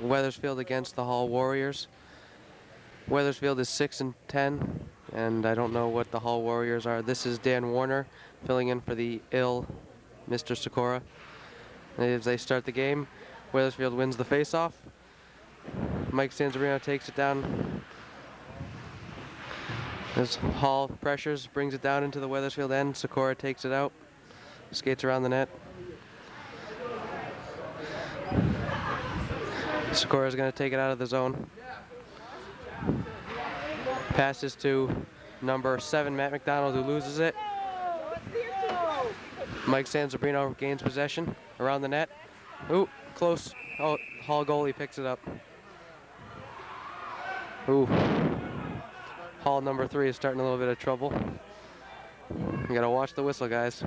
Wethersfield against the Hall Warriors. Wethersfield is 6-10, and I don't know what the Hall Warriors are. This is Dan Warner filling in for the ill Mr. Sikora. As they start the game, Wethersfield wins the face-off. Mike Sanzarino takes it down. As Hall pressures, brings it down into the Wethersfield end. Sikora takes it out, skates around the net. Sikora is going to take it out of the zone. Passes to number 7, Matt McDonald, who loses it. Mike Sanzarino gains possession around the net. Ooh, close. Oh, Hall goalie picks it up. Ooh. Hall number 3 is starting a little bit of trouble. You gotta watch the whistle, guys.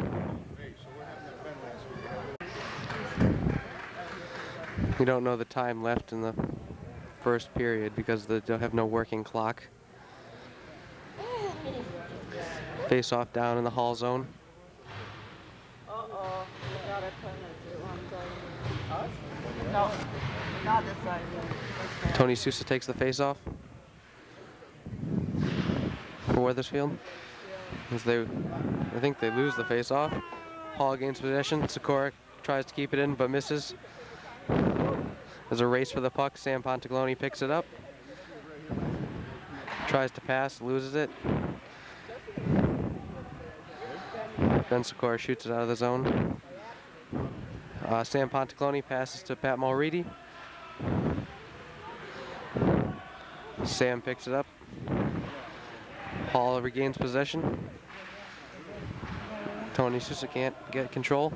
We don't know the time left in the first period because they don't have no working clock. Face off down in the Hall zone. Uh-oh, we got a penalty. No, not this side. Tony Sousa takes the face off for Wethersfield. As I think they lose the face off. Hall gains possession. Sikora tries to keep it in but misses. There's a race for the puck. Sam Pontagloni picks it up. Tries to pass, loses it. Ben Sikora shoots it out of the zone. Sam Pontagloni passes to Pat Mulready. Sam picks it up. Hall regains possession. Tony Sousa can't get control.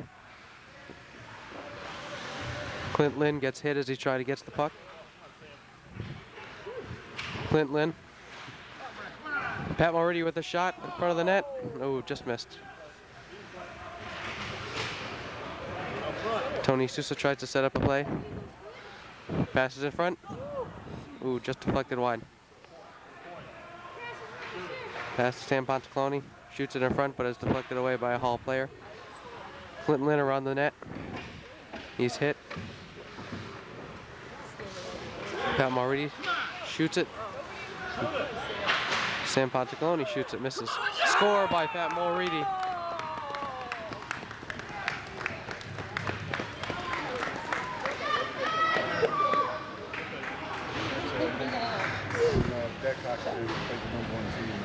Clint Lynn gets hit as he tries to get the puck. Clint Lynn. Pat Mulready with a shot in front of the net. Oh, just missed. Tony Sousa tries to set up a play. Passes in front. Ooh, just deflected wide. Pass to Sam Pontagloni. Shoots it in front, but is deflected away by a Hall player. Clint Lynn around the net. He's hit. Pat Mulready shoots it. Sam Pontagloni shoots it, misses. Score by Pat Mulready.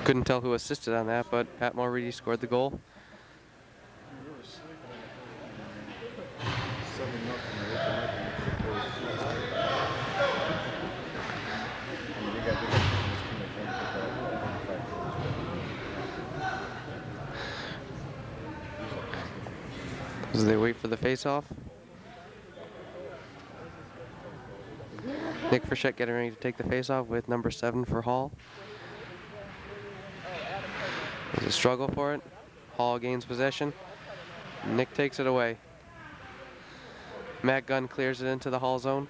Couldn't tell who assisted on that, but Pat Mulready scored the goal. As they wait for the face-off. Nick Frechette getting ready to take the face-off with number 7 for Hall. There's a struggle for it. Hall gains possession. Nick takes it away. Matt Gunn clears it into the Hall zone.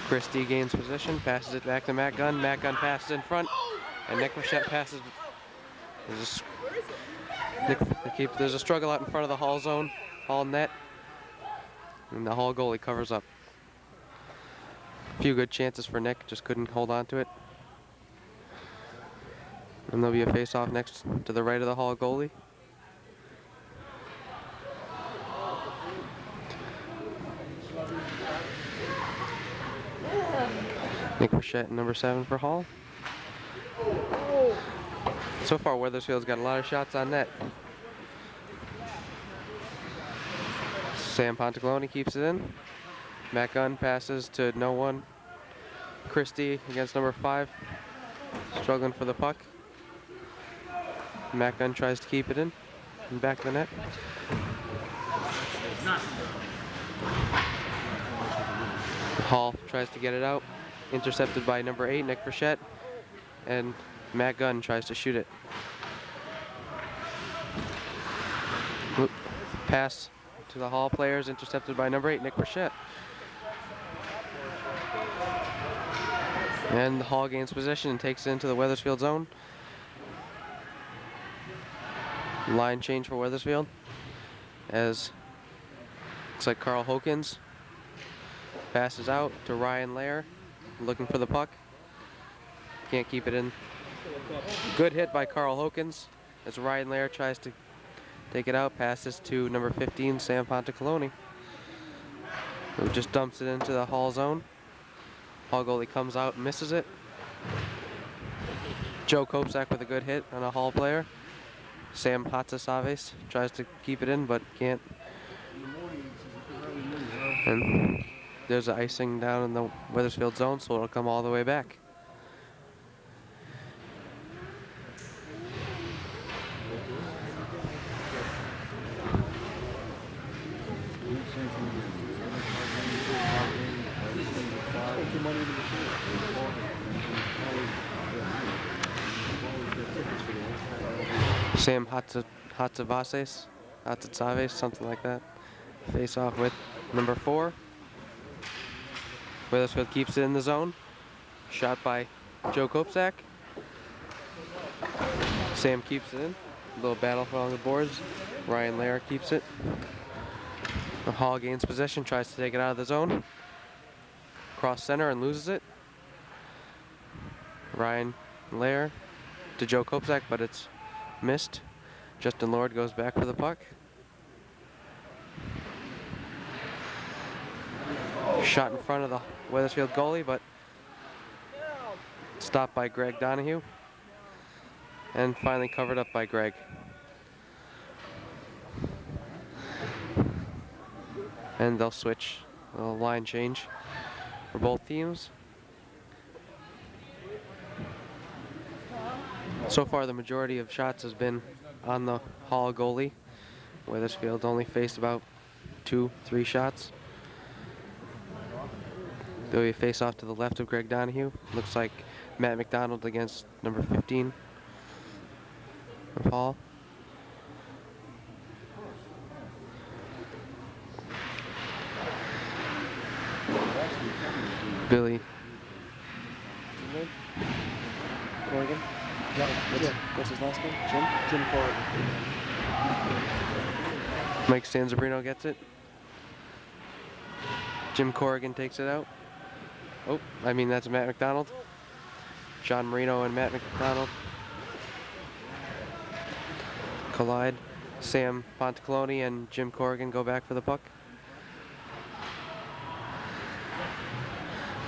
Christie gains possession, passes it back to Matt Gunn. Matt Gunn passes in front, and Nick Frechette passes. There's a struggle out in front of the Hall zone, Hall net, and the Hall goalie covers up. A few good chances for Nick, just couldn't hold on to it. And there'll be a face-off next to the right of the Hall goalie. Nick Frechette, number 7 for Hall. So far, Wethersfield's got a lot of shots on net. Sam Pontagloni keeps it in. Matt Gunn passes to no one. Christie against number 5, struggling for the puck. Matt Gunn tries to keep it in back of the net. Hall tries to get it out. Intercepted by number 8, Nick Frechette. And Matt Gunn tries to shoot it. Pass to the Hall players, intercepted by number 8, Nick Frechette. And the Hall gains possession and takes it into the Wethersfield zone. Line change for Wethersfield, as looks like Carl Hokins Passes out to Ryan Lair, looking for the puck. Can't keep it in. Good hit by Carl Hokins as Ryan Lair tries to take it out. Passes to number 15, Sam Pontecaloni, who just dumps it into the Hall zone. Hall goalie comes out and misses it. Joe Kopsak with a good hit on a Hall player. Sam Hatzasaves tries to keep it in but can't. And there's an icing down in the Wethersfield zone, so it'll come all the way back. Sam Hatzasaves, something like that. Face off with number 4. Wethersfield keeps it in the zone. Shot by Joe Kopsak. Sam keeps it in. A little battle along the boards. Ryan Lair keeps it. The Hall gains possession, tries to take it out of the zone. Cross center and loses it. Ryan Lair to Joe Kopsak, but it's missed. Justin Lord goes back for the puck. Shot in front of the Wethersfield goalie, but stopped by Greg Donahue. And finally covered up by Greg. And they'll switch, a line change for both teams. So far, the majority of shots has been on the Hall goalie. Wethersfield only faced about 2-3 shots. There'll be a face-off to the left of Greg Donahue. Looks like Matt McDonald against number 15 of Hall. Billy Corrigan? What's his last name? Jim Corrigan. Mike Stanzabrino gets it. Jim Corrigan takes it out. Oh, I mean that's Matt McDonald. John Marino and Matt McDonald collide. Sam Pontecaloni and Jim Corrigan go back for the puck.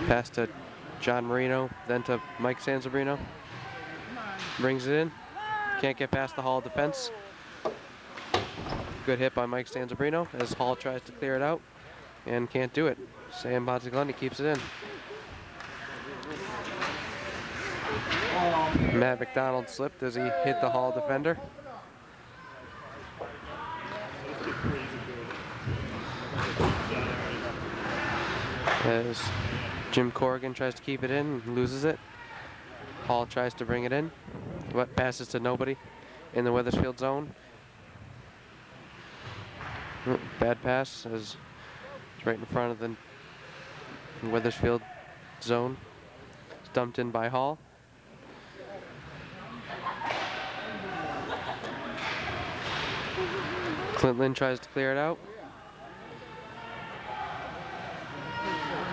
Pass to John Marino, then to Mike Sansabrino. Brings it in. Can't get past the Hall defense. Good hit by Mike Sansabrino as Hall tries to clear it out and can't do it. Sam Pontecaloni keeps it in. Matt McDonald slipped as he hit the Hall defender. As Jim Corrigan tries to keep it in and loses it. Hall tries to bring it in, but passes to nobody in the Wethersfield zone. Bad pass as it's right in front of the Wethersfield zone. It's dumped in by Hall. Clint Lynn tries to clear it out.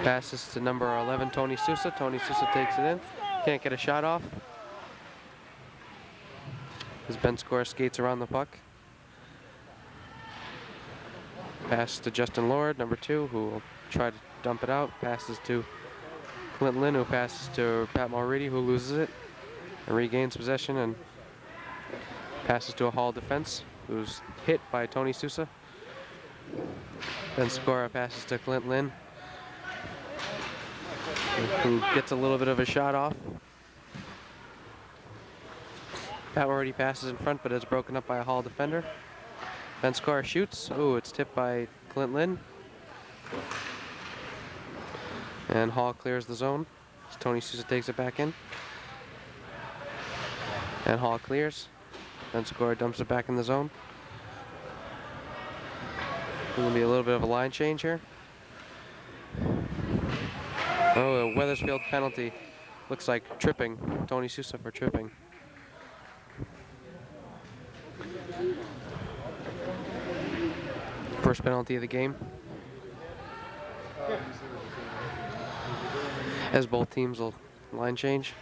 Passes to number 11, Tony Sousa. Tony Sousa takes it in. Can't get a shot off. As Ben Score skates around the puck. Pass to Justin Lord, number 2, who will try to dump it out. Passes to Clint Lynn, who passes to Pat Mulready, who loses it and regains possession and passes to a Hall defense, who's hit by Tony Sousa. Ben Score passes to Clint Lynn, who gets a little bit of a shot off. Pat already passes in front, but it's broken up by a Hall defender. Ben Score shoots. Oh, it's tipped by Clint Lynn. And Hall clears the zone. Tony Sousa takes it back in. And Hall clears. Ben Score dumps it back in the zone. There's going to be a little bit of a line change here. Oh, a Wethersfield penalty. Looks like tripping. Tony Sousa for tripping. First penalty of the game. As both teams will line change.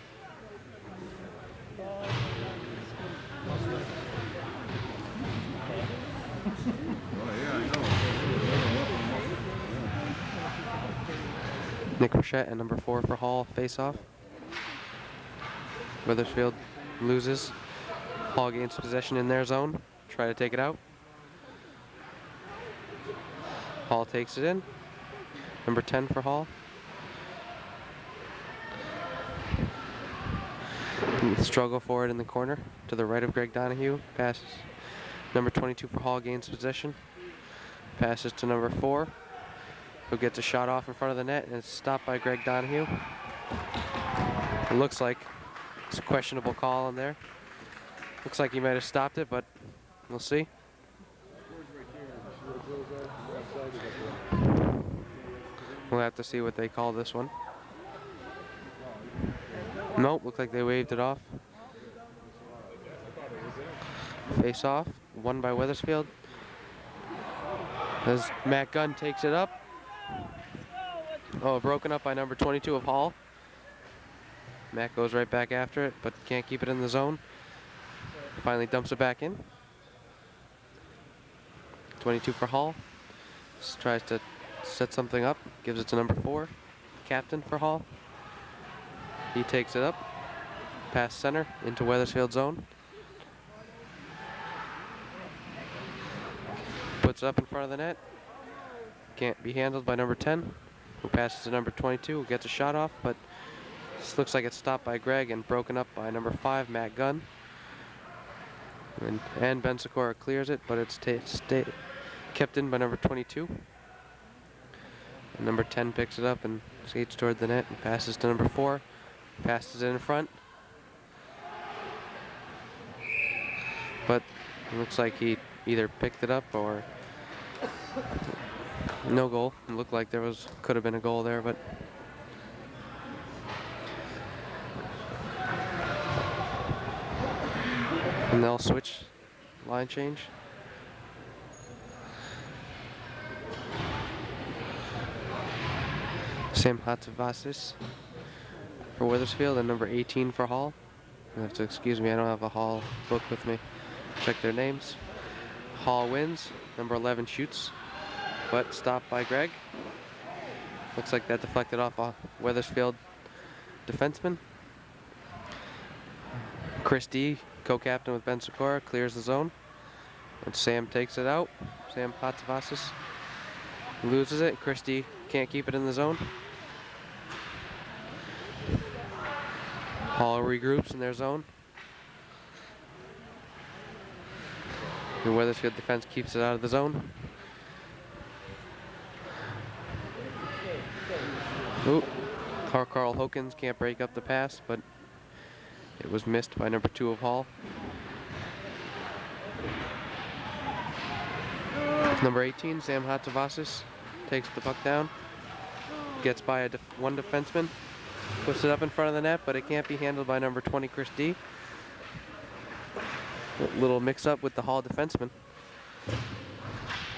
Nick Rochette and number 4 for Hall face off. Wethersfield loses. Hall gains possession in their zone. Try to take it out. Hall takes it in. Number 10 for Hall. Struggle for it in the corner to the right of Greg Donahue. Passes. Number 22 for Hall gains possession. Passes to number 4, who gets a shot off in front of the net, and it's stopped by Greg Donahue. It looks like it's a questionable call in there. Looks like he might have stopped it, but we'll see. We'll have to see what they call this one. Nope, looks like they waved it off. Face off, won by Wethersfield. As Matt Gunn takes it up. Oh, broken up by number 22 of Hall. Matt goes right back after it, but can't keep it in the zone. Finally dumps it back in. 22 for Hall. Just tries to set something up, gives it to number 4, captain for Hall. He takes it up, past center, into Wethersfield zone. Puts it up in front of the net. Can't be handled by number 10, who passes to number 22, who gets a shot off, but this looks like it's stopped by Greg and broken up by number 5, Matt Gunn. And Ben Sikora clears it, but it's kept in by number 22. And number 10 picks it up and skates toward the net and passes to number 4. Passes it in front. But it looks like he either picked it up or no goal. It looked like there could have been a goal there, but and they'll switch line change. Sam Hatzavasis for Wethersfield and number 18 for Hall. You have to excuse me, I don't have a Hall book with me. Check their names. Hall wins. Number 11 shoots, but stopped by Greg. Looks like that deflected off a Wethersfield defenseman. Chris D, co-captain with Ben Sikora, clears the zone. And Sam takes it out. Sam Hatzavasis loses it. Chris D can't keep it in the zone. Hall regroups in their zone. The Wethersfield defense keeps it out of the zone. Ooh, Carl Hawkins can't break up the pass, but it was missed by number 2 of Hall. Number 18, Sam Hatzavasis, takes the puck down, gets by one defenseman, puts it up in front of the net, but it can't be handled by number 20, Chris D. A little mix-up with the Hall defenseman.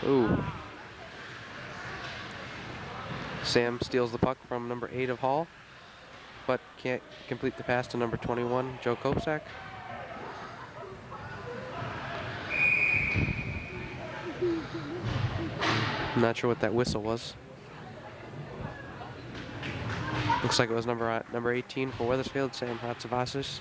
Ooh. Sam steals the puck from number 8 of Hall, but can't complete the pass to number 21, Joe Kopsak. I'm not sure what that whistle was. Looks like it was number 18 for Wethersfield, Sam Hatzavasis.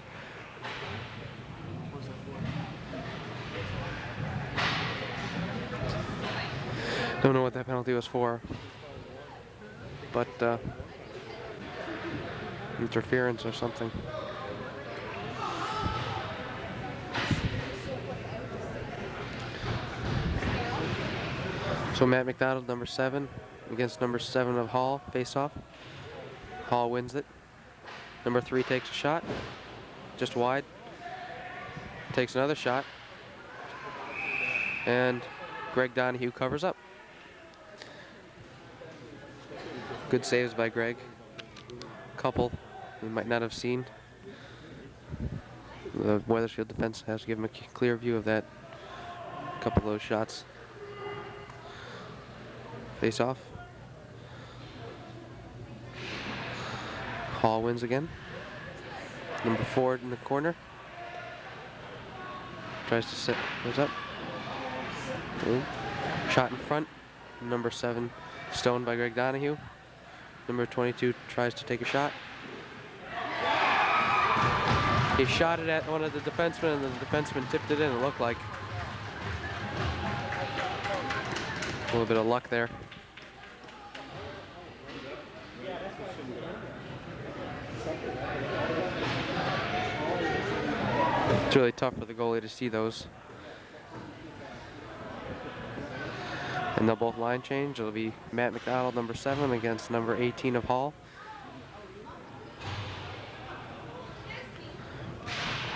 Don't know what that penalty was for, but interference or something. So Matt McDonald, number 7, against number 7 of Hall, face off. Hall wins it. Number 3 takes a shot, just wide. Takes another shot, and Greg Donahue covers up. Good saves by Greg. Couple you might not have seen. The Wethersfield defense has to give him a clear view of that. Couple of those shots. Face off. Hall wins again. Number 4 in the corner. Tries to sit, goes up. Ooh. Shot in front. Number 7 stoned by Greg Donahue. Number 22 tries to take a shot. He shot it at one of the defensemen, and the defenseman tipped it in, it looked like. A little bit of luck there. It's really tough for the goalie to see those. And they'll both line change. It'll be Matt McDonald, number 7, against number 18 of Hall.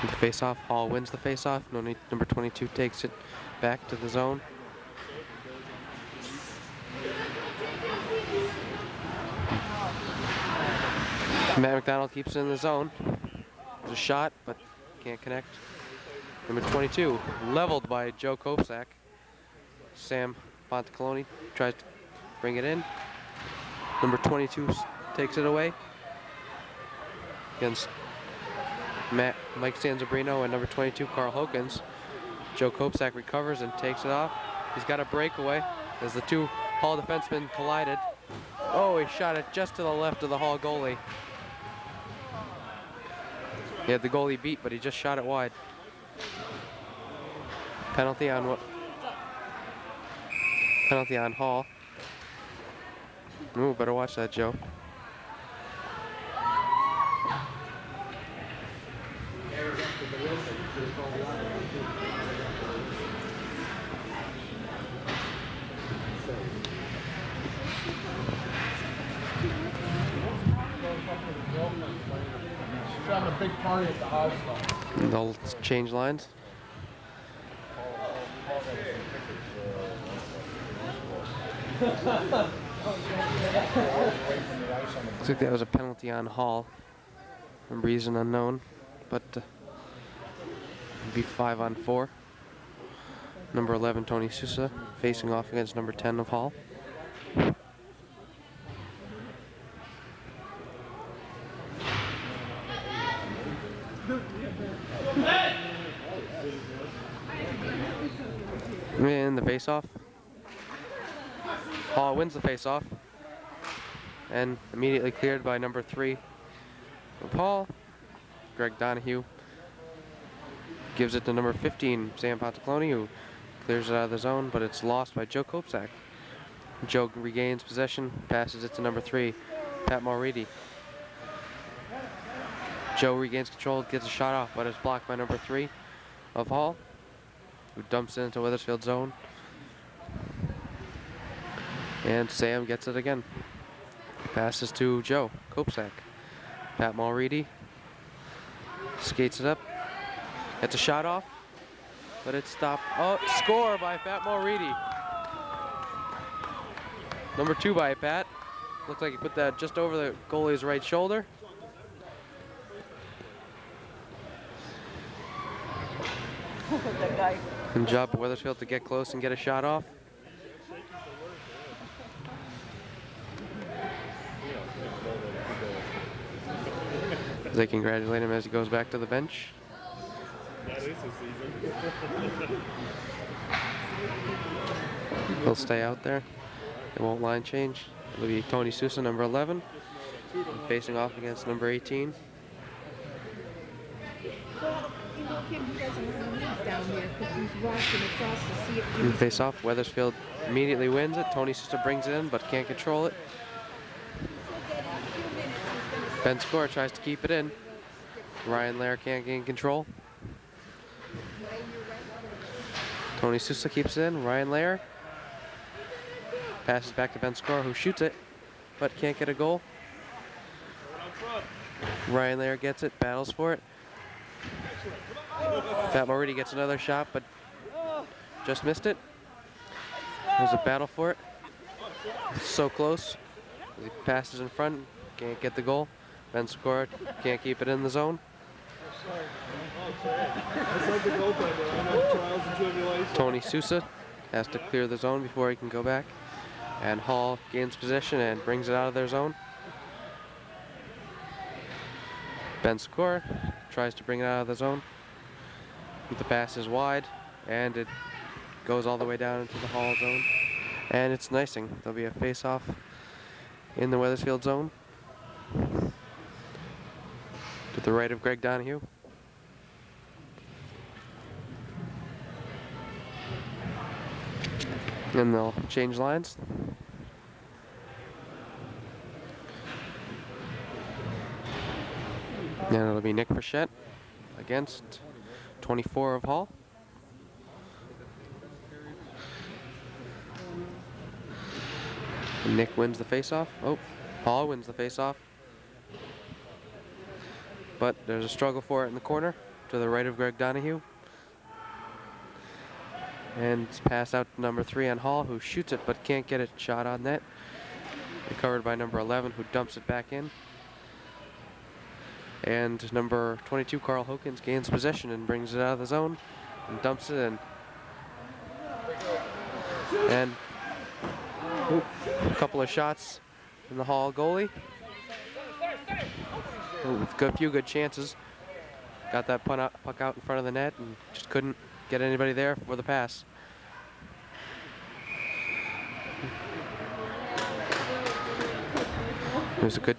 The face-off, Hall wins the face-off. Number 22 takes it back to the zone. Matt McDonald keeps it in the zone. There's a shot, but can't connect. Number 22, leveled by Joe Kopsak. Sam Fontecaloni tries to bring it in. Number 22 takes it away against Mike Sanzabrino and number 22, Carl Hokins. Joe Kopsak recovers and takes it off. He's got a breakaway as the two Hall defensemen collided. Oh, he shot it just to the left of the Hall goalie. He had the goalie beat, but he just shot it wide. Penalty on what? Penalty on Hall. Ooh, better watch that, Joe. Having a big party at the house. They'll change lines. Looks like that was a penalty on Hall, for reason unknown, but it'd be 5-on-4. Number 11, Tony Sousa, facing off against number 10 of Hall. In the face-off. Hall wins the face-off and immediately cleared by number 3 of Hall. Greg Donahue gives it to number 15, Sam Fontecaloni, who clears it out of the zone, but it's lost by Joe Kopsak. Joe regains possession, passes it to number 3, Pat Mulready. Joe regains control, gets a shot off, but it's blocked by number 3 of Hall, who dumps it into Wethersfield zone. And Sam gets it again. Passes to Joe Kopsak. Pat Mulready skates it up. Gets a shot off, but it's stopped. Oh, score by Pat Mulready. Number 2 by Pat. Looks like he put that just over the goalie's right shoulder. That guy. Good job for Wethersfield to get close and get a shot off. They congratulate him as he goes back to the bench. That is his season. He'll stay out there. It won't line change. It'll be Tony Sousa, number 11, facing off against number 18. Well, you know, Kim, he doesn't want to leave down there because he's watching across to see if In the face-off, Wethersfield immediately wins it. Tony Sousa brings it in, but can't control it. Ben Score tries to keep it in. Ryan Lair can't gain control. Tony Sousa keeps it in. Ryan Lair passes back to Ben Score, who shoots it, but can't get a goal. Ryan Lair gets it, battles for it. Pat Mulready gets another shot, but just missed it. There's a battle for it. It's so close. He passes in front, can't get the goal. Ben Score can't keep it in the zone. Tony Sousa has to clear the zone before he can go back. And Hall gains possession and brings it out of their zone. Ben Sikora tries to bring it out of the zone. The pass is wide, and it goes all the way down into the Hall zone. And it's icing. There'll be a face-off in the Wethersfield zone to the right of Greg Donahue. And they'll change lines. And it'll be Nick Frechette against 24 of Hall. And Nick wins the faceoff. Oh, Hall wins the faceoff. But there's a struggle for it in the corner to the right of Greg Donahue. And it's passed out to number 3 on Hall, who shoots it but can't get a shot on net. Recovered by number 11, who dumps it back in. And number 22, Carl Hokins, gains possession and brings it out of the zone and dumps it in. And a couple of shots in the Hall goalie. With a few good chances. Got that puck out in front of the net and just couldn't get anybody there for the pass. It was a good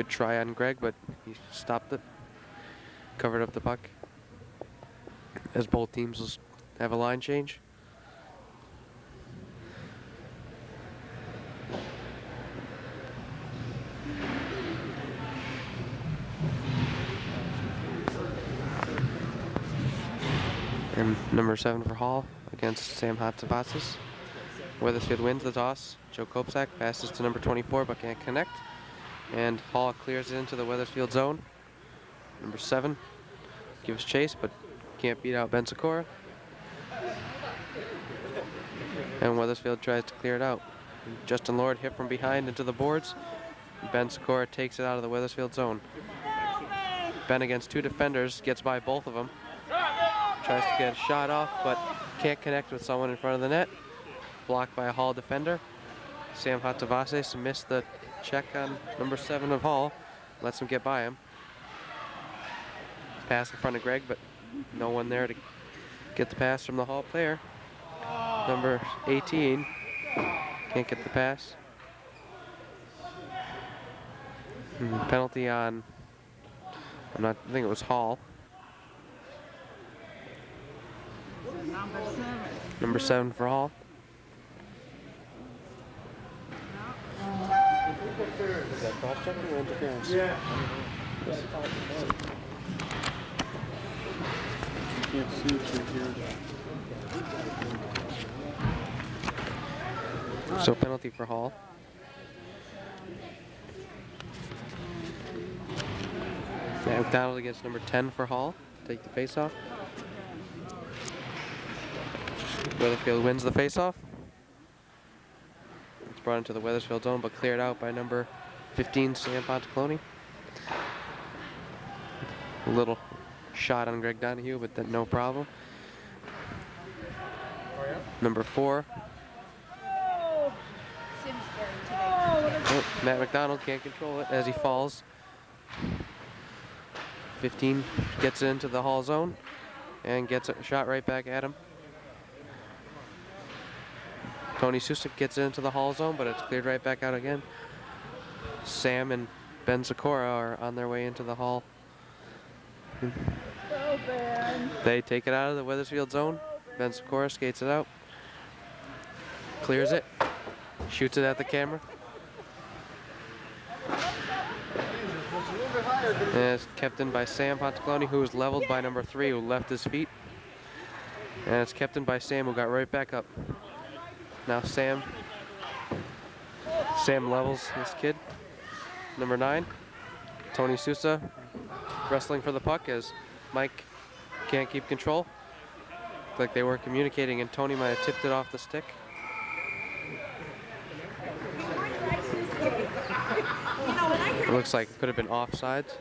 try on Greg, but he stopped it. Covered up the puck. As both teams will have a line change. And number 7 for Hall against Sam Hatzavazis. Wethersfield wins the toss. Joe Kopsak passes to number 24 but can't connect. And Hall clears it into the Wethersfield zone. Number 7 gives chase but can't beat out Ben Sikora. And Wethersfield tries to clear it out. Justin Lord hit from behind into the boards. Ben Sikora takes it out of the Wethersfield zone. Ben against 2 defenders, gets by both of them. Tries to get a shot off, but can't connect with someone in front of the net. Blocked by a Hall defender. Sam Hatzavazis missed the check on number 7 of Hall. Lets him get by him. Pass in front of Greg, but no one there to get the pass from the Hall player. Number 18 can't get the pass. Penalty on, I think it was Hall. Number 7 for Hall. Is that cross-checking or interference? Yeah. You can't see it through here. So penalty for Hall. Matt McDonald against number 10 for Hall. Take the face-off. Wethersfield wins the face-off. It's brought into the Wethersfield zone, but cleared out by number 15, Sam Pontacloni. A little shot on Greg Donahue, but then no problem. Number 4. Oh, Matt McDonald can't control it as he falls. 15 gets into the Hall zone and gets a shot right back at him. Tony Susik gets into the Hall zone, but it's cleared right back out again. Sam and Ben Sikora are on their way into the Hall. They take it out of the Wethersfield zone. Ben Sikora skates it out. Clears it. Shoots it at the camera. And it's kept in by Sam Pontacloni, who was leveled by number 3, who left his feet. And it's kept in by Sam, who got right back up. Now Sam levels this kid. Number 9, Tony Sousa, wrestling for the puck as Mike can't keep control. Looked like they were communicating and Tony might have tipped it off the stick. It looks like it could have been offsides.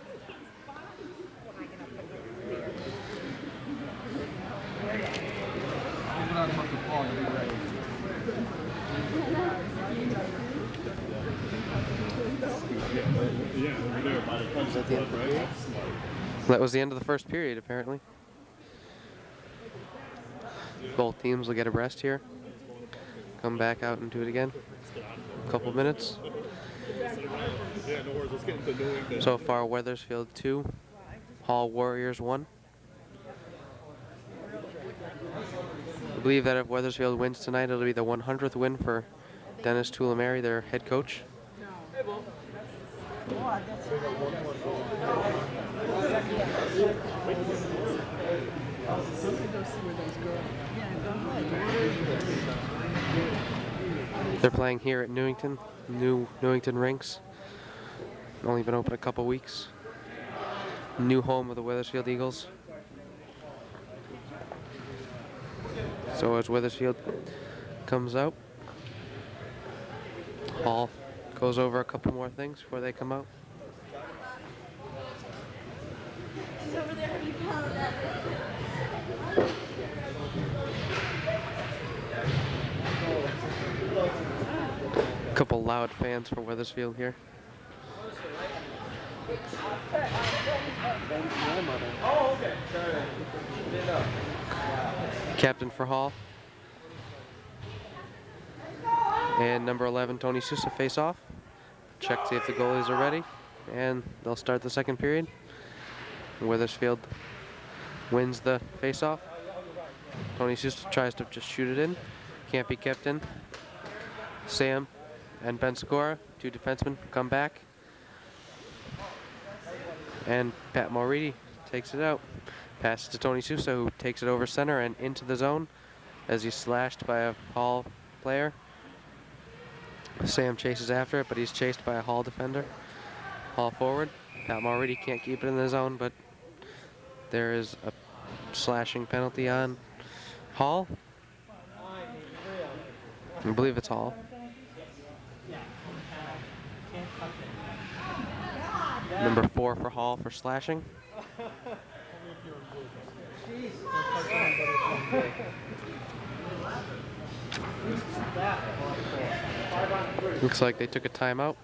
Yeah, over there by the country that the end club, of the right? That was the end of the first period, apparently. Both teams will get a rest here. Come back out and do it again. A couple minutes. Yeah, no worries. Let's get into Newington. So far, Wethersfield 2, Hall Warriors 1. I believe that if Wethersfield wins tonight, it'll be the 100th win for Dennis Tulimeri, their head coach. They're playing here at Newington, new Newington rinks. Only been open a couple weeks. New home of the Wethersfield Eagles. So as Wethersfield comes out, Hall goes over a couple more things before they come out. Couple loud fans for Wethersfield here. Captain for Hall. And number 11, Tony Sousa, face off. Check to see if the goalies are ready. And they'll start the second period. Wethersfield wins the face off. Tony Sousa tries to just shoot it in. Can't be kept in. Sam and Ben Segura, two defensemen, come back. And Pat Mulready takes it out. Passes to Tony Sousa, who takes it over center and into the zone as he's slashed by a Hall player. Sam chases after it, but he's chased by a Hall defender. Hall forward. Pat Mulready can't keep it in the zone, but there is a slashing penalty on Hall. I believe it's Hall. Number 4 for Hall for slashing. Looks like they took a timeout.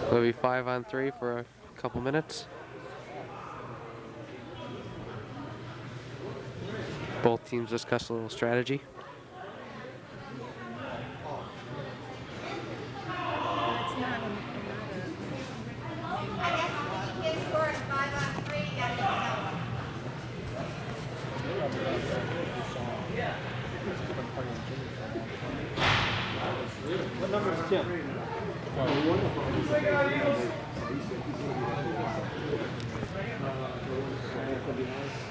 It'll be 5-on-3 for a couple minutes. Both teams discuss a little strategy. What number is Tim?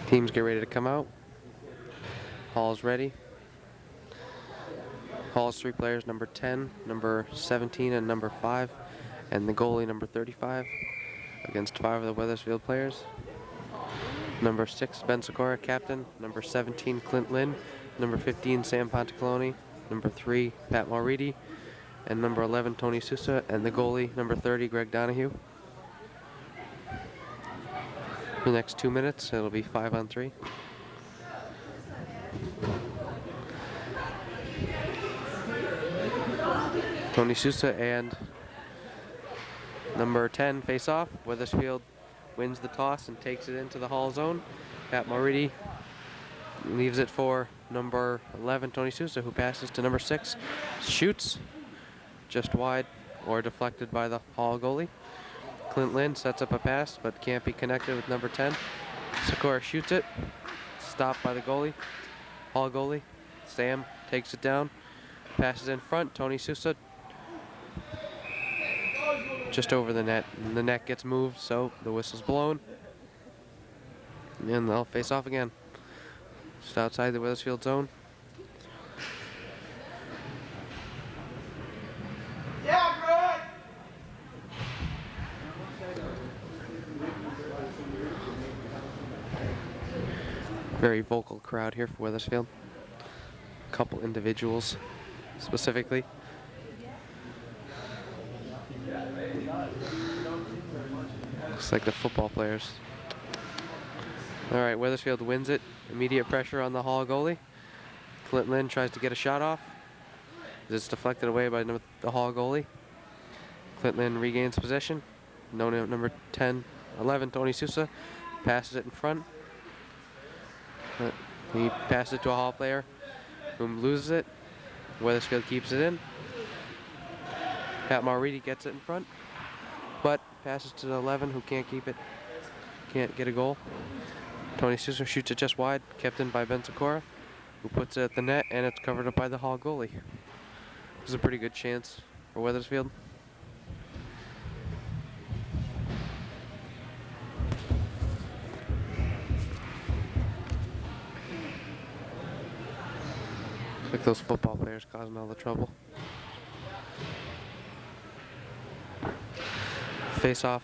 Teams get ready to come out. Hall's ready. Hall's 3 players, number 10, number 17, and number 5, and the goalie, number 35, against 5 of the Wethersfield players. Number 6, Ben Segura, captain. Number 17, Clint Lynn. Number 15, Sam Pontecalone. Number 3, Pat Mulready. And number 11, Tony Sousa. And the goalie, number 30, Greg Donahue. For the next 2 minutes, it'll be 5-on-3. Tony Sousa and number 10 face off. Wethersfield wins the toss and takes it into the Hall zone. Pat Mulready leaves it for number 11, Tony Sousa, who passes to number 6. Shoots just wide or deflected by the Hall goalie. Clint Lynn sets up a pass but can't be connected with number 10. Segura shoots it. Stopped by the goalie. Hall goalie. Sam takes it down. Passes in front. Tony Sousa just over the net. And the net gets moved, so the whistle's blown. And they'll face off again. Just outside the Wethersfield zone. Very vocal crowd here for Wethersfield. A couple individuals specifically. Looks like the football players. All right, Wethersfield wins it. Immediate pressure on the Hall goalie. Clint Lynn tries to get a shot off. It's deflected away by the Hall goalie. Clinton regains possession. Number 10, 11, Tony Sousa, passes it in front. He passes it to a Hall player, who loses it. Wethersfield keeps it in. Pat Mauriti gets it in front, but passes to the 11, who can't keep it, can't get a goal. Tony Sousa shoots it just wide, kept in by Ben Sikora, who puts it at the net, and it's covered up by the Hall goalie. This is a pretty good chance for Wethersfield. Like those football players causing all the trouble. Face-off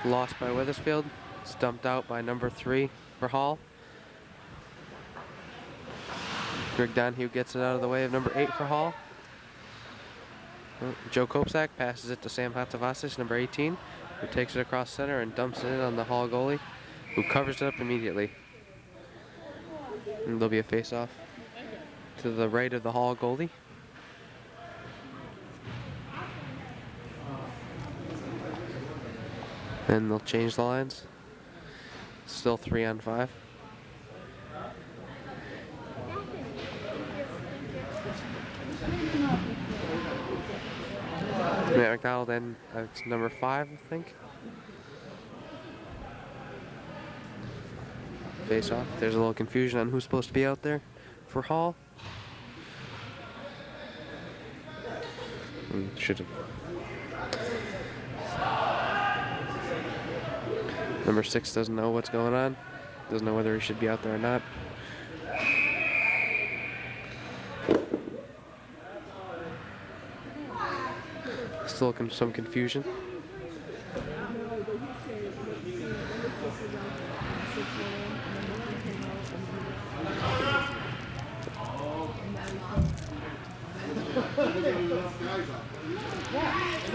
lost by Wethersfield. Stumped out by number 3 for Hall. Greg Donahue gets it out of the way of number 8 for Hall. Joe Kopsak passes it to Sam Hatzavasis, number 18, who takes it across center and dumps it in on the Hall goalie, who covers it up immediately. And there'll be a face-off to the right of the Hall goalie. And they'll change the lines. Still 3-on-5. Matt McDonald and it's number 5, I think. Face off. There's a little confusion on who's supposed to be out there for Hall. Should have. Number 6 doesn't know what's going on. Doesn't know whether he should be out there or not. Still some confusion.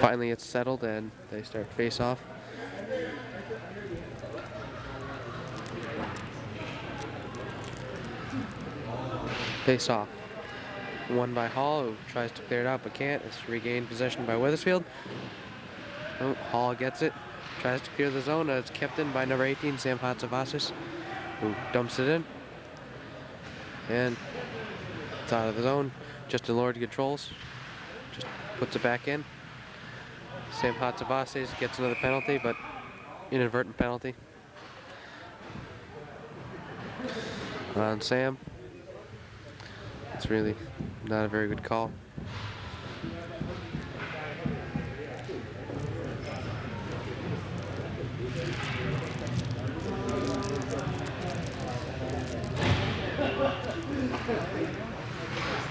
Finally it's settled and they start face off. Face off. Won by Hall, who tries to clear it out but can't. It's regained possession by Wethersfield. Oh, Hall gets it. Tries to clear the zone. It's kept in by number 18, Sam Hatzavasis, who dumps it in. And it's out of the zone. Justin Lord controls. Just puts it back in. Sam Hatzavasis gets another penalty, but inadvertent penalty on Sam. It's really not a very good call.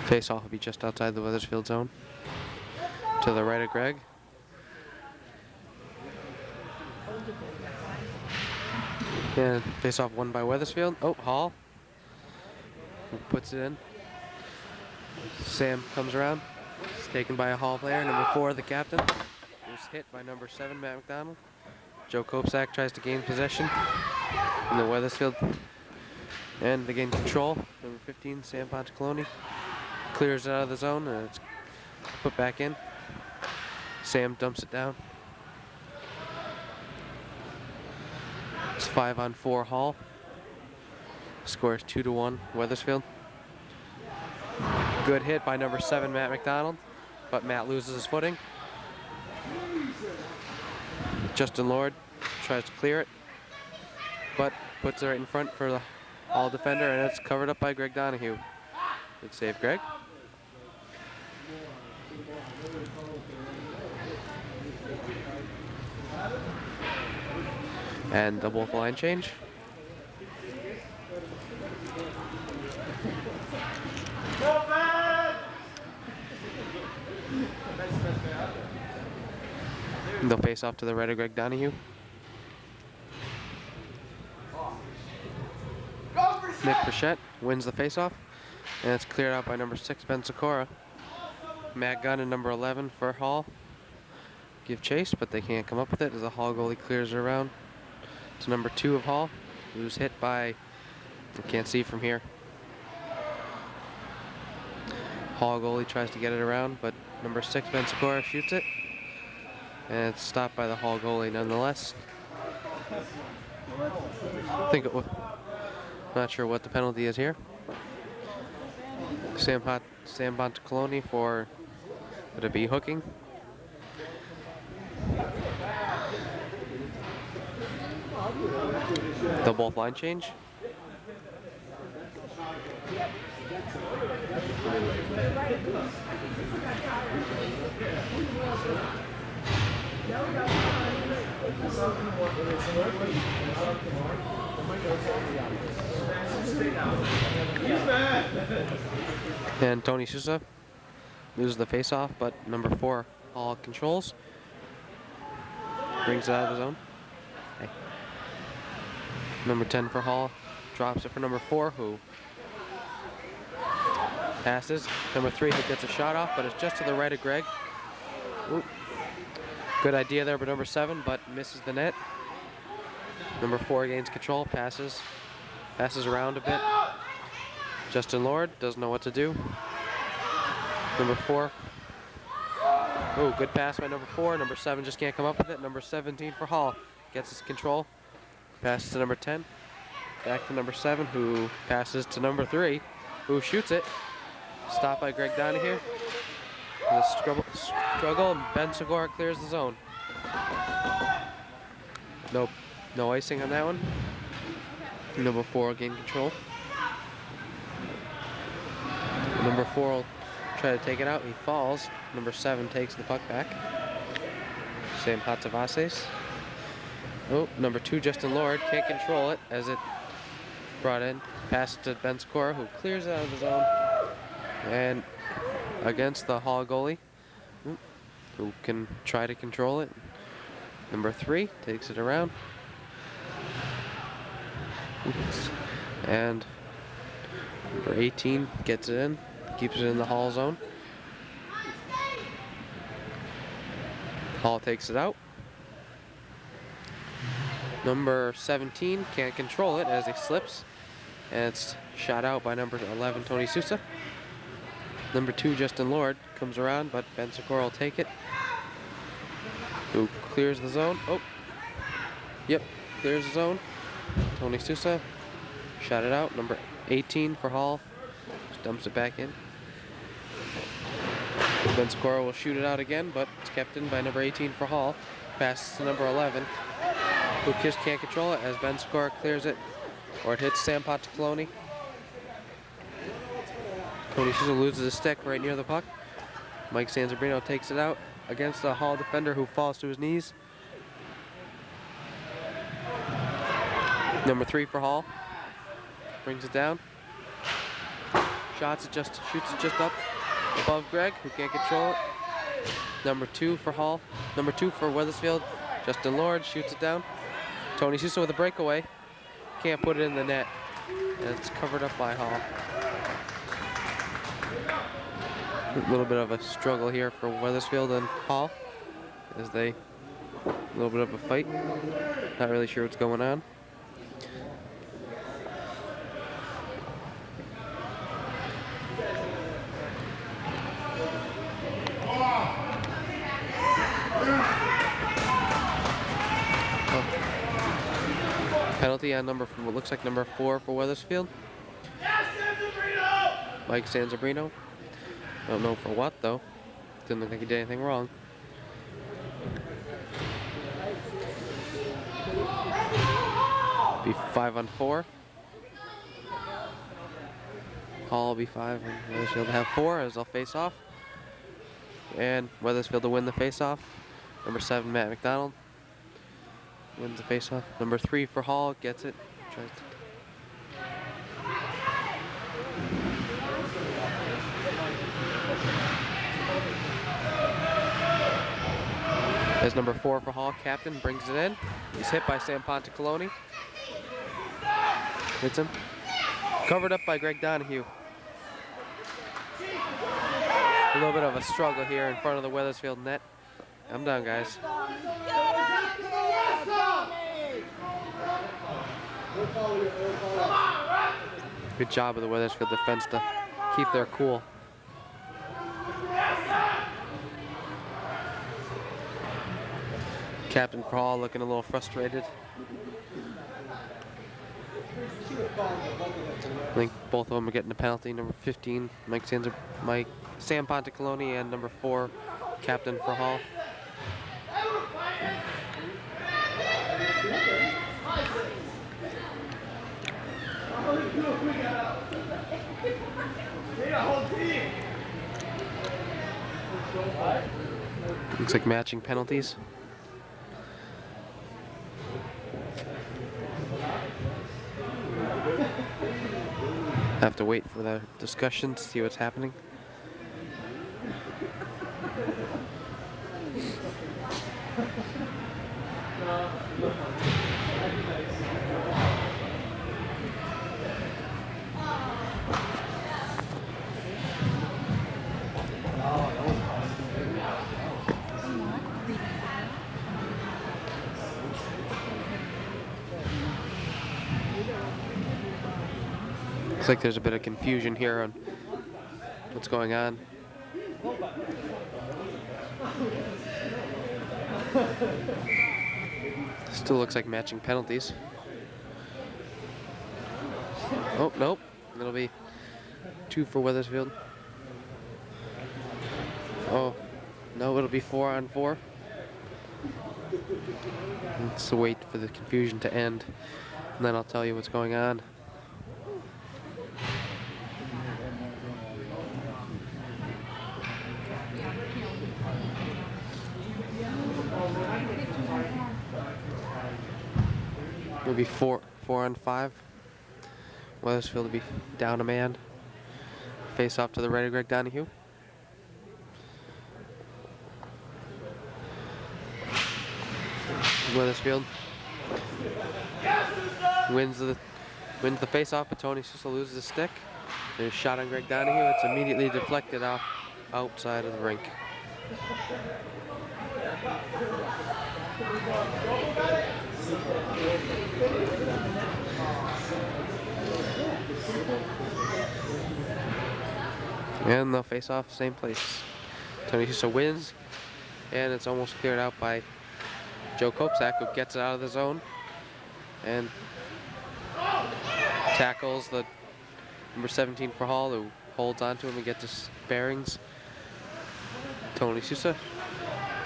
Face-off will be just outside the Wethersfield zone. To the right of Greg. And face-off won by Wethersfield. Oh, Hall puts it in. Sam comes around. It's taken by a Hall player, number 4, the captain. It was hit by number 7, Matt McDonald. Joe Kopsak tries to gain possession in the Wethersfield. And they gain control. Number 15, Sam Pontecalone, clears it out of the zone and it's put back in. Sam dumps it down. It's 5-on-4 Hall. Score is 2-1 Wethersfield. Good hit by number 7, Matt McDonald, but Matt loses his footing. Justin Lord tries to clear it, but puts it right in front for the Hall defender, and it's covered up by Greg Donahue. Good save, Greg. And double line change. They'll face off to the right of Greg Donahue. Nick Bichette wins the face-off, and it's cleared out by number 6, Ben Sikora. Matt Gunn and number 11 for Hall give chase, but they can't come up with it as the Hall goalie clears it around to number 2 of Hall, who's hit by, I can't see from here. Hall goalie tries to get it around, but number 6, Ben Sikora, shoots it. And it's stopped by the Hall goalie nonetheless. Not sure what the penalty is here. Sam Bontacoloni for, would it be hooking? They'll both line change. And Tony Sousa loses the face-off, but number 4, Hall controls. Brings it out of the zone. Hey. Number 10 for Hall drops it for number 4, who passes. Number 3, who gets a shot off, but it's just to the right of Greg. Ooh. Good idea there by number 7, but misses the net. Number 4 gains control, passes around a bit. Justin Lord doesn't know what to do. Number 4. Oh, good pass by number 4. Number 7 just can't come up with it. Number 17 for Hall gets his control. Passes to number 10. Back to number 7, who passes to number 3, who shoots it. Stopped by Greg Donahue. The struggle, and Ben Segura clears the zone. No icing on that one. Number 4 will gain control. Number 4 will try to take it out. He falls. Number 7 takes the puck back. Sam Hatavases. Oh, number 2, Justin Lord, can't control it as it brought in. Pass to Ben Segura, who clears it out of the zone. And against the Hall goalie, who can try to control it. Number 3 takes it around. Oops. And number 18 gets it in, keeps it in the Hall zone. Hall takes it out. Number 17 can't control it as he slips, and it's shot out by number 11, Tony Sousa. Number 2, Justin Lord, comes around, but Ben Sikora will take it. Who clears the zone. Oh, yep, clears the zone. Tony Sousa shot it out. Number 18 for Hall, just dumps it back in. Ben Sikora will shoot it out again, but it's kept in by number 18 for Hall. Passes to number 11, who just can't control it as Ben Sikora clears it, or it hits Sam Bontacoloni. Tony Sousa loses his stick right near the puck. Mike Sanzabrino takes it out against the Hall defender, who falls to his knees. Number 3 for Hall brings it down. Shoots it just up above Greg, who can't control it. Number 2 for Hall. Number 2 for Wethersfield, Justin Lord shoots it down. Tony Sousa with a breakaway. Can't put it in the net. And it's covered up by Hall. A little bit of a struggle here for Wethersfield and Hall as a little bit of a fight. Not really sure what's going on. Penalty on what looks like number 4 for Wethersfield. Mike Sanzabrino. Don't know for what though. Didn't look like he did anything wrong. Be 5-on-4. Hall will be 5 and Wethersfield will have 4 as they'll face off. And Wethersfield to win the face off. Number 7, Matt McDonald, wins the face off. Number 3 for Hall gets it. Tries to as number 4 for Hall, captain, brings it in. He's hit by Sam Bontacoloni. Hits him. Covered up by Greg Donahue. A little bit of a struggle here in front of the Wethersfield net. I'm done, guys. Good job of the Wethersfield defense to keep their cool. Captain for Hall looking a little frustrated. I think both of them are getting a penalty. Number 15, Sam Ponticaloni, and number 4, Captain for Hall. Looks like matching penalties. Have to wait for the discussion to see what's happening. Looks like there's a bit of confusion here on what's going on. Still looks like matching penalties. Oh, nope. It'll be 2 for Wethersfield. Oh, no, it'll be 4 on 4. Let's wait for the confusion to end, and then I'll tell you what's going on. It'll be 4 on 5. Wethersfield will be down a man. Face off to the right of Greg Donahue. Wethersfield wins the face-off, but Tony Sousa loses the stick. There's a shot on Greg Donahue. It's immediately deflected off outside of the rink. And they'll face off same place. Tony Sousa wins, and it's almost cleared out by Joe Kopsak, who gets it out of the zone and tackles the number 17 for Hall, who holds onto him and gets his bearings. Tony Sousa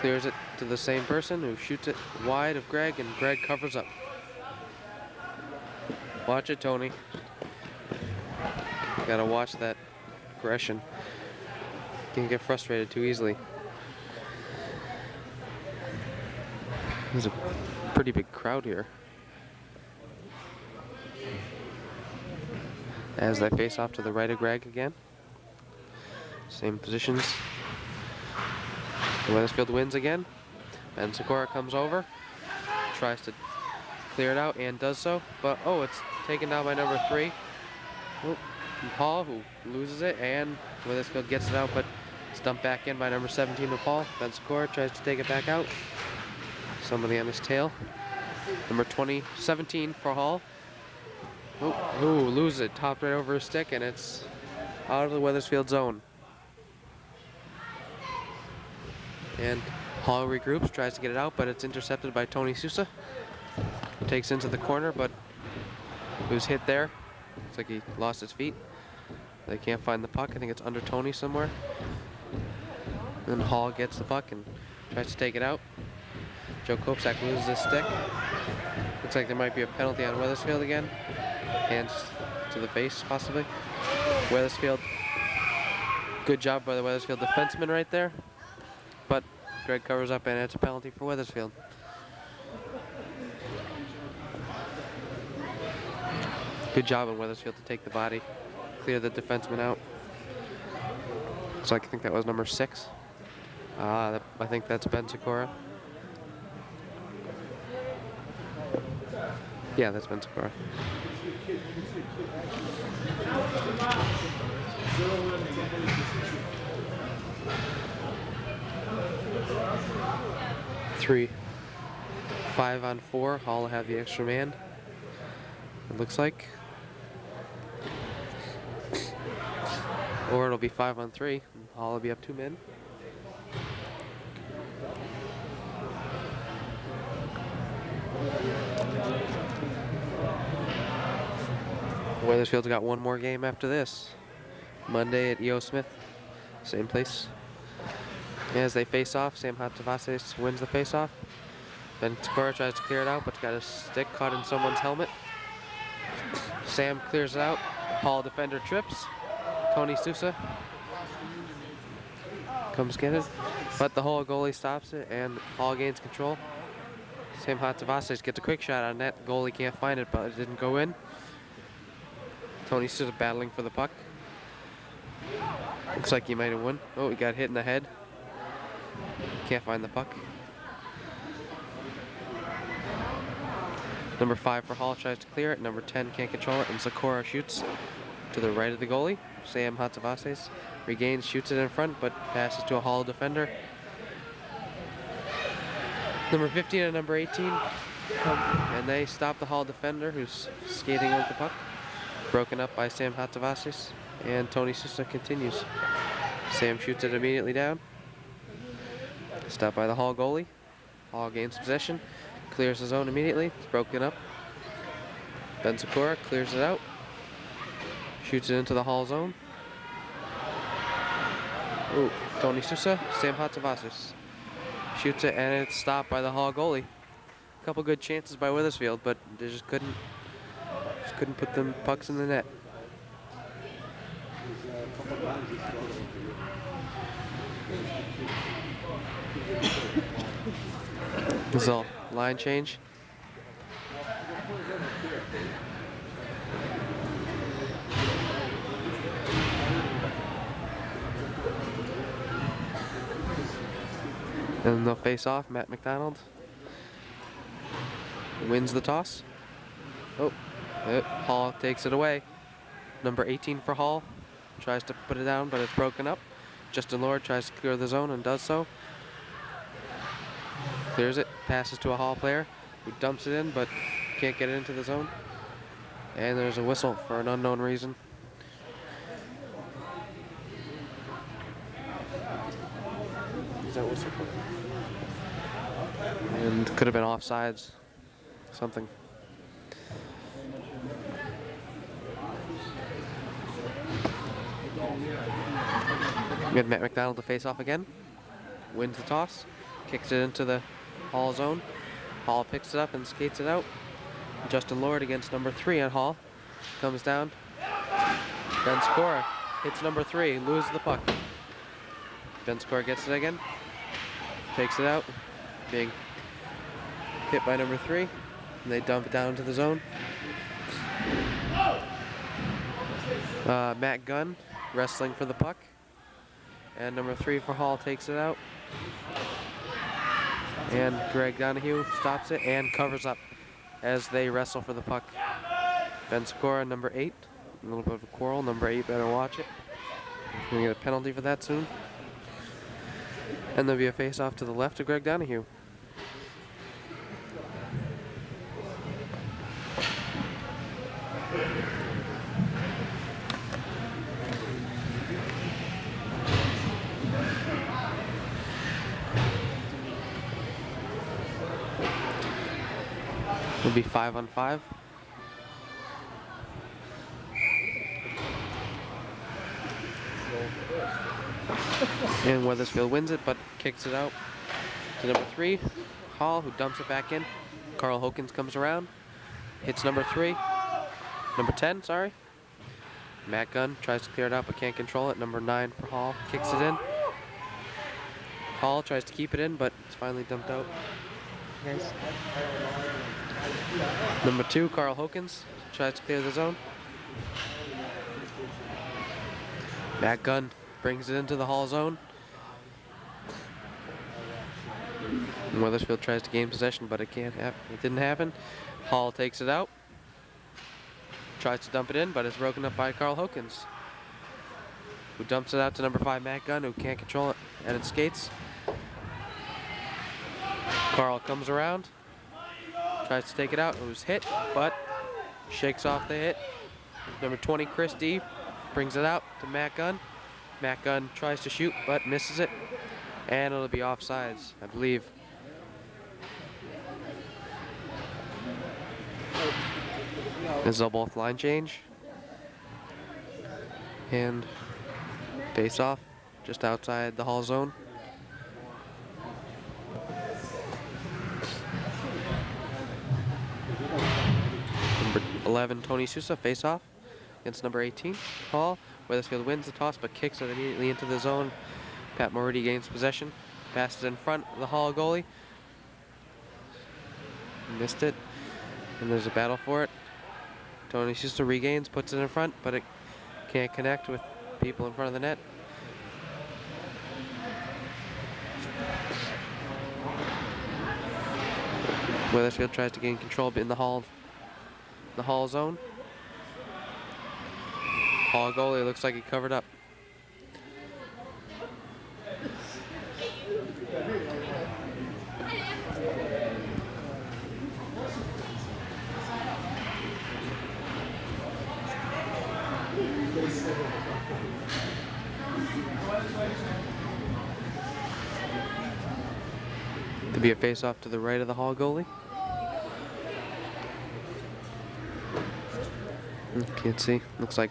clears it to the same person, who shoots it wide of Greg, and Greg covers up. Watch it, Tony. You gotta watch that aggression. Can't get frustrated too easily. There's a pretty big crowd here. As they face off to the right of Greg again. Same positions. Wethersfield wins again. Ben Sikora comes over, tries to clear it out, and does so. But, oh, it's taken down by number 3. Oh, Hall, who loses it, and Wethersfield gets it out, but it's dumped back in by number 17 of Hall. Ben Sikora tries to take it back out. Somebody on his tail. Number 17 for Hall. Oh, loses it. Topped right over his stick, and it's out of the Wethersfield zone. And Hall regroups, tries to get it out, but it's intercepted by Tony Sousa. Takes into the corner, but who's hit there? Looks like he lost his feet. They can't find the puck. I think it's under Tony somewhere. Then Hall gets the puck and tries to take it out. Joe Kopsak loses his stick. Looks like there might be a penalty on Wethersfield again. Hands to the face, possibly. Wethersfield. Good job by the Wethersfield defenseman right there. But Greg covers up, and it's a penalty for Wethersfield. Good job on Wethersfield to take the body, clear the defenseman out. So I think that was number 6. I think that's Ben Sikora. Yeah, that's Ben Sikora. Three. 5 on 4. Hall will have the extra man. It looks like. Or it'll be 5 on 3. Hall will be up 2 men. Wethersfield's got one more game after this. Monday at E.O. Smith, same place. As they face off, Sam Hatavases wins the face-off. Then Takura tries to clear it out, but got a stick caught in someone's helmet. Sam clears it out. Hall defender trips. Tony Sousa comes get it, but the Hall goalie stops it, and Hall gains control. Sam Hatavases gets a quick shot on net. Goalie can't find it, but it didn't go in. Tony Sousa battling for the puck. Looks like he might have won. Oh, he got hit in the head. Can't find the puck. Number 5 for Hall tries to clear it. Number 10 can't control it, and Sakura shoots to the right of the goalie. Sam Hatavases regains, shoots it in front, but passes to a Hall defender. Number 15 and number 18 come, and they stop the Hall defender who's skating with the puck. Broken up by Sam Hatavases, and Tony Sousa continues. Sam shoots it immediately down. Stopped by the Hall goalie. Hall gains possession, clears his zone immediately. It's broken up. Ben Sakura clears it out. Shoots it into the Hall zone. Ooh, Tony Sousa, Sam Hatavases. Shoots it, and it's stopped by the Hall goalie. A couple good chances by Wethersfield, but they just couldn't put them pucks in the net. This is all line change. And they'll face off. Matt McDonald wins the toss. Oh, Hall takes it away. Number 18 for Hall tries to put it down, but it's broken up. Justin Lord tries to clear the zone and does so. Clears it, passes to a Hall player who dumps it in, but can't get it into the zone. And there's a whistle for an unknown reason. Is that whistle? And could have been offsides, something. We had Matt McDonald to face off again. Wins the toss, kicks it into the Hall zone. Hall picks it up and skates it out. Justin Lord against number 3 on Hall. Comes down. Ben Sakura hits number 3, loses the puck. Ben Sakura gets it again. Takes it out. Being hit by number 3. And they dump it down into the zone. Matt Gunn wrestling for the puck. And number 3 for Hall takes it out. And Greg Donahue stops it and covers up as they wrestle for the puck. Ben Sakura, number 8. A little bit of a quarrel. Number 8 better watch it. We're going to get a penalty for that soon. And there'll be a face-off to the left of Greg Donahue. It'll be 5-on-5. And Wethersfield wins it, but kicks it out to number 3, Hall, who dumps it back in. Carl Hawkins comes around, hits number 10, sorry. Matt Gunn tries to clear it out, but can't control it. Number 9 for Hall, kicks it in. Hall tries to keep it in, but it's finally dumped out. Nice. Number 2, Carl Hawkins, tries to clear the zone. Matt Gunn brings it into the Hall zone. And Wethersfield tries to gain possession, but it didn't happen. Hall takes it out. Tries to dump it in, but it's broken up by Carl Hawkins, who dumps it out to number 5, Matt Gunn, who can't control it, and it skates. Carl comes around, tries to take it out. It was hit, but shakes off the hit. Number 20, Chris D, brings it out to Matt Gunn. Matt Gunn tries to shoot, but misses it. And it'll be offsides, I believe. This is both line change. And face off just outside the Hall zone. Number 11, Tony Sousa, face off against number 18, Hall. Wethersfield wins the toss but kicks it immediately into the zone. Pat Moridi gains possession, passes in front of the Hall goalie. Missed it, and there's a battle for it. Tony Sousa regains, puts it in front, but it can't connect with people in front of the net. Wethersfield tries to gain control in the Hall zone. Hall goalie looks like he covered up. To be a face-off to the right of the Hall goalie. Can't see. Looks like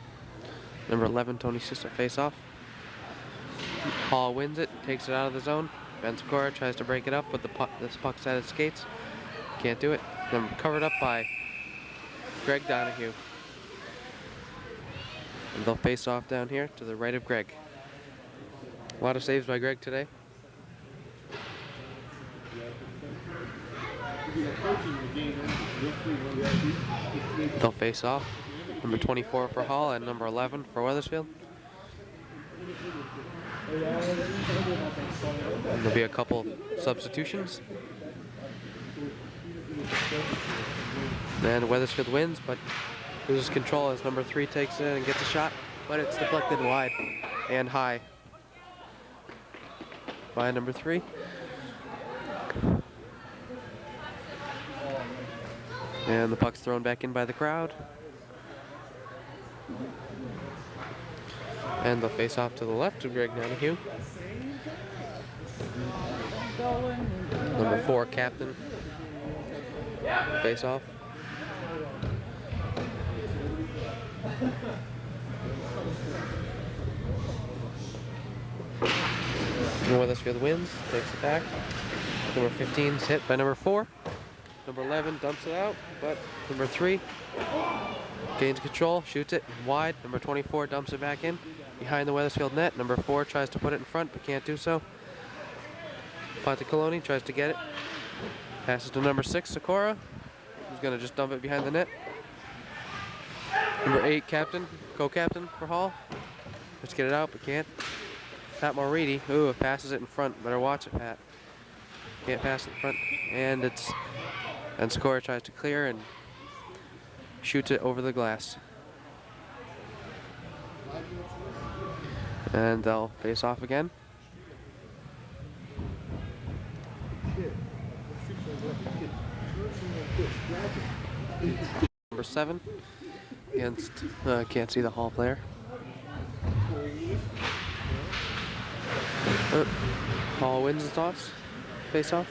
number 11, Tony Sousa, face-off. Hall wins it, takes it out of the zone. Ben Sikora tries to break it up, but this puck's at his skates. Can't do it. Then covered up by Greg Donahue. And they'll face off down here to the right of Greg. A lot of saves by Greg today. They'll face off. Number 24 for Hall and number 11 for Wethersfield. And there'll be a couple substitutions. And Wethersfield wins, but loses control as number 3 takes it in and gets a shot, but it's deflected wide and high by number 3. And the puck's thrown back in by the crowd. And they'll face off to the left of Greg Donahue. Number 4, captain. Face off. And Wethersfield wins, takes it back. Number 15 is hit by number 4. Number 11 dumps it out, but number 3 gains control, shoots it wide. Number 24 dumps it back in behind the Wethersfield net. Number 4 tries to put it in front, but can't do so. Pontecoloni tries to get it. Passes to number 6, Sikora, who's going to just dump it behind the net. Number 8, captain, co-captain for Hall. Let's get it out, but can't. Pat Moridi, ooh, passes it in front. Better watch it, Pat. Can't pass it in front. And Sikora tries to clear and shoots it over the glass. And they'll face off again. Number 7 against, can't see the Hall player. Hall wins the toss, face off.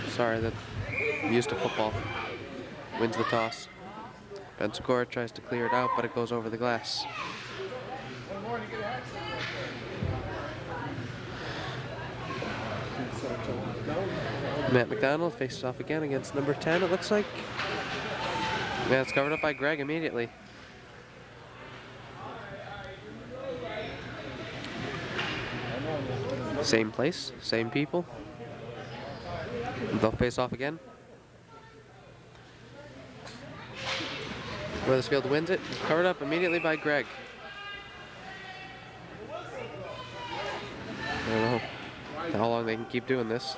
Sorry, that I'm used to football. Wins the toss. Ben Sikora tries to clear it out, but it goes over the glass. Matt McDonald faces off again against number 10, it looks like. Yeah, it's covered up by Greg immediately. Same place, same people. They'll face off again. Wethersfield wins it, covered up immediately by Greg. I don't know how long they can keep doing this.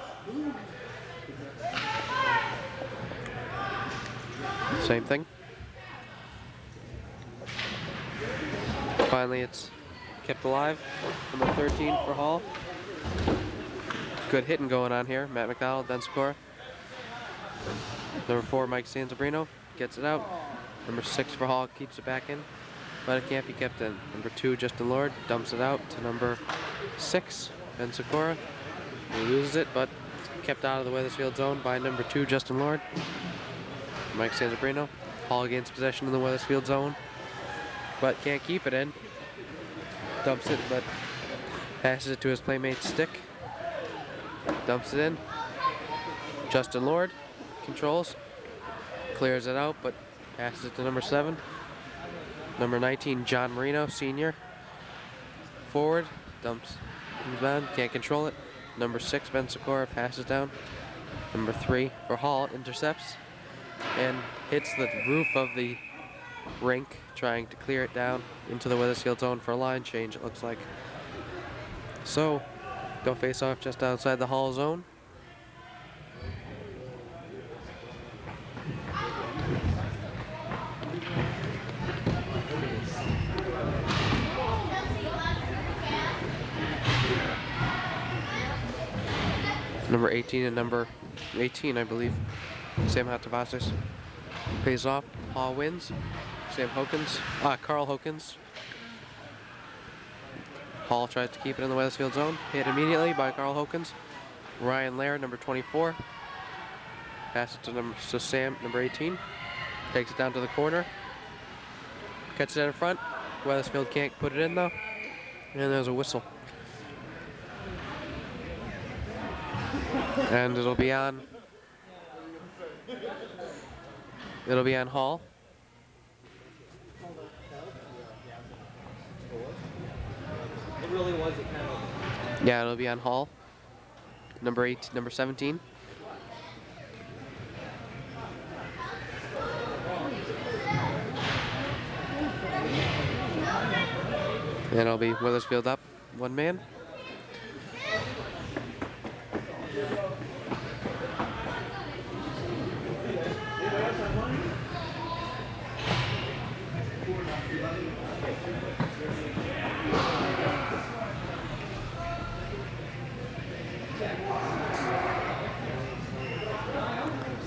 Same thing. Finally, it's kept alive. Number 13 for Hall. Good hitting going on here. Matt McDonald, Ben Sikora. Number 4, Mike Sansabrino, gets it out. Number 6 for Hall keeps it back in, but it can't be kept in. Number 2, Justin Lord, dumps it out to number 6, Ben Sikora. He loses it, but kept out of the Wethersfield zone by number 2, Justin Lord. Mike Sansabrino. Hall gains possession in the Wethersfield zone, but can't keep it in. Dumps it, but passes it to his playmate's stick. Dumps it in. Justin Lord controls, clears it out, but passes it to number 7. Number 19, John Marino, senior. Forward, dumps, comes down, can't control it. Number 6, Ben Sikora, passes down. Number 3 for Hall, intercepts and hits the roof of the rink, trying to clear it down into the Wethersfield zone for a line change, it looks like. So, go face off just outside the Hall zone. Number 18 and number 18, I believe, Sam Hatavasis pays off. Hall wins. Carl Hokins. Hall tries to keep it in the Wethersfield zone. Hit immediately by Carl Hokins. Ryan Laird, number 24. Passes to Sam, number 18. Takes it down to the corner. Catches it in front. Wethersfield can't put it in though. And there's a whistle. And it'll be on Hall. It really was a penalty. Yeah, it'll be on Hall. Number 17. And it'll be Wethersfield up 1 man.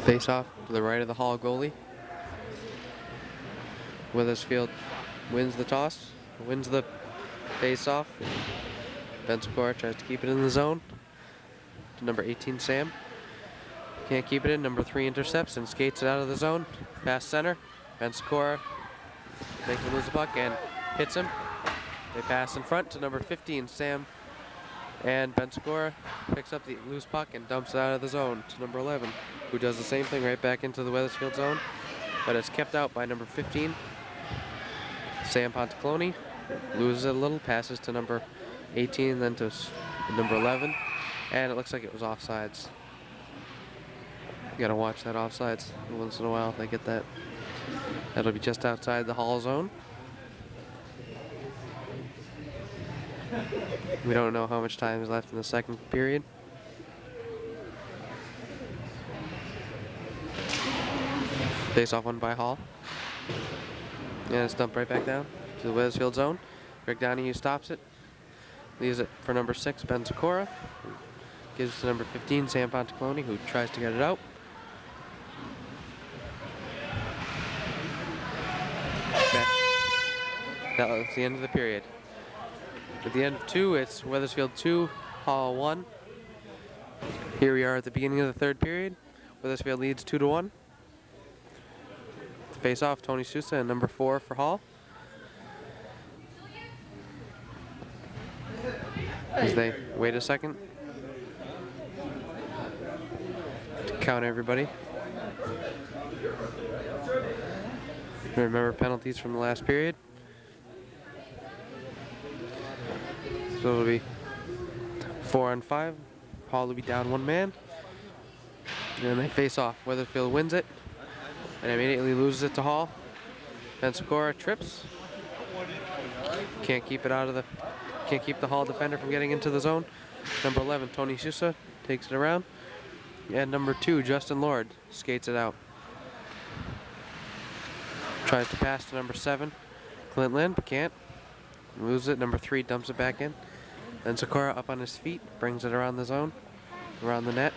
Face off to the right of the Hall goalie. Wethersfield wins the toss, wins the face off. Ben Sikora tries to keep it in the zone. To number 18, Sam. Can't keep it in. Number 3 intercepts and skates it out of the zone. Past center. Ben Sikora makes him lose the puck and hits him. They pass in front to number 15, Sam. And Ben Sikora picks up the loose puck and dumps it out of the zone to number 11, who does the same thing right back into the Wethersfield zone, but it's kept out by number 15, Sam Pontecloni. Loses it a little, passes to number 18, then to number 11, and it looks like it was offsides. You gotta watch that offsides once in a while. They get that. That'll be just outside the Hall zone. We don't know how much time is left in the second period. Face off one by Hall. And it's dumped right back down to the Wethersfield zone. Greg Donahue stops it. Leaves it for number 6, Ben Sikora. Gives it to number 15, Sam Pontecloni, who tries to get it out. That was the end of the period. At the end of 2, it's Wethersfield 2, Hall 1. Here we are at the beginning of the third period. Wethersfield leads 2-1. Face off, Tony Sousa and number 4 for Hall. As they wait a second to count everybody. Remember penalties from the last period. So it'll be 4-on-5. Hall will be down 1 man. And they face off. Wethersfield wins it and immediately loses it to Hall. Ben Sikora trips. Can't keep it out of the. Can't keep the Hall defender from getting into the zone. Number 11, Tony Sousa, takes it around. And number 2, Justin Lord, skates it out. Tries to pass to number 7, Clint Lynn, but can't. Loses it. Number 3 dumps it back in. Then Sikora up on his feet, brings it around the zone, around the net.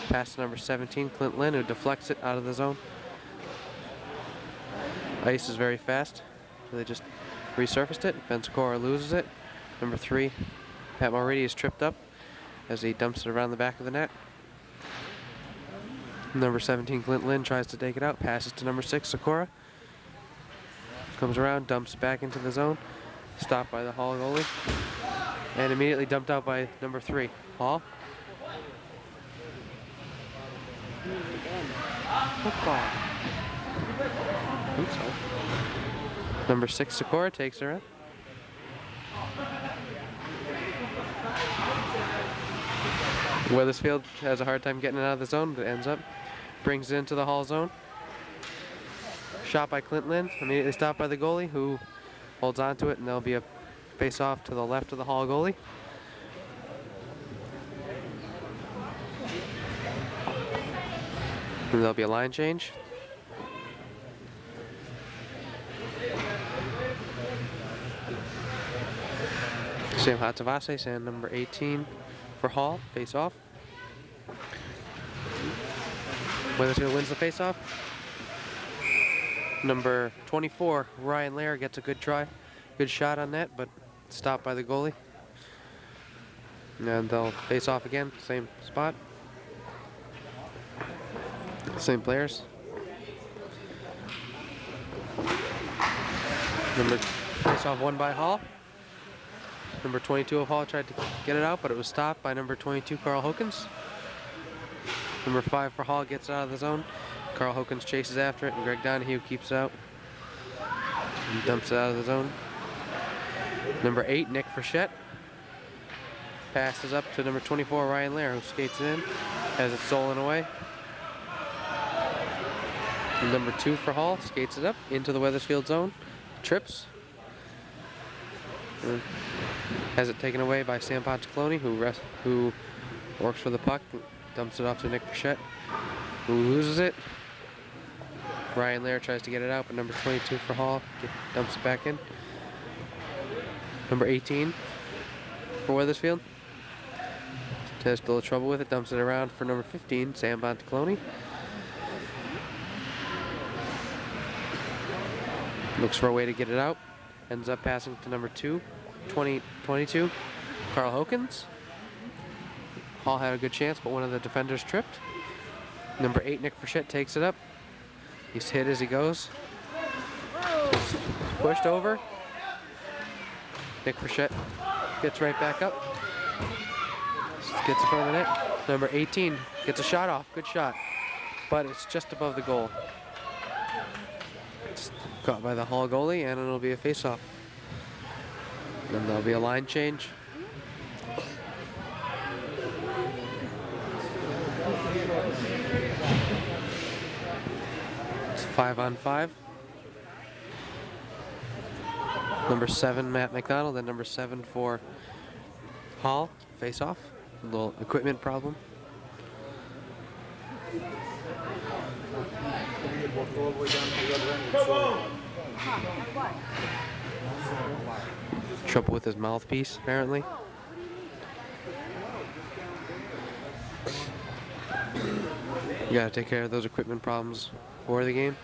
Pass to number 17, Clint Lynn, who deflects it out of the zone. Ice is very fast, so they just resurfaced it. Ben Sikora loses it. Number 3, Pat Mulready, is tripped up as he dumps it around the back of the net. Number 17, Clint Lynn, tries to take it out. Passes to number 6, Sakura. Comes around, dumps it back into the zone. Stopped by the Hall goalie. And immediately dumped out by number 3, Hall. Football. Oops, sorry. Number 6, Sakura, takes her in. Wethersfield has a hard time getting it out of the zone, but ends up, brings it into the Hall zone. Shot by Clint Lynn, immediately stopped by the goalie, who holds on to it, and there'll be a face-off to the left of the Hall goalie. And there'll be a line change. Sam Hatzavase and number 18 for Hall, face-off. Wethersfield wins the face-off. Number 24, Ryan Lair, gets a good try. Good shot on net, but stopped by the goalie. And they'll face off again, same spot. Same players. Number face off won by Hall. Number 22 of Hall tried to get it out, but it was stopped by number 22, Carl Hokins. Number 5 for Hall gets it out of the zone. Carl Hokins chases after it, and Greg Donahue keeps it out and dumps it out of the zone. Number 8, Nick Frechette, passes up to number 24, Ryan Lair, who skates it in, has it stolen away. And number 2 for Hall skates it up into the Wethersfield zone, trips, and has it taken away by Sam Pontaclone, who works for the puck, dumps it off to Nick Frechette, who loses it. Ryan Lair tries to get it out, but number 22 for Hall dumps it back in. Number 18 for Wethersfield has still trouble with it, dumps it around for number 15, Sam Pontaclone. Looks for a way to get it out, ends up passing to number 22, Carl Hokins. Hall had a good chance, but one of the defenders tripped. Number 8, Nick Frechette, takes it up. He's hit as he goes. Just pushed over. Nick Frechette gets right back up. Gets in front of the net. Number 18 gets a shot off. Good shot. But it's just above the goal. It's caught by the Hall goalie, and it'll be a face-off. Then there'll be a line change. It's 5-on-5. Number 7, Matt McDonald, and number 7 for Hall, face-off. A little equipment problem. Trouble with his mouthpiece, apparently. You gotta take care of those equipment problems before the game.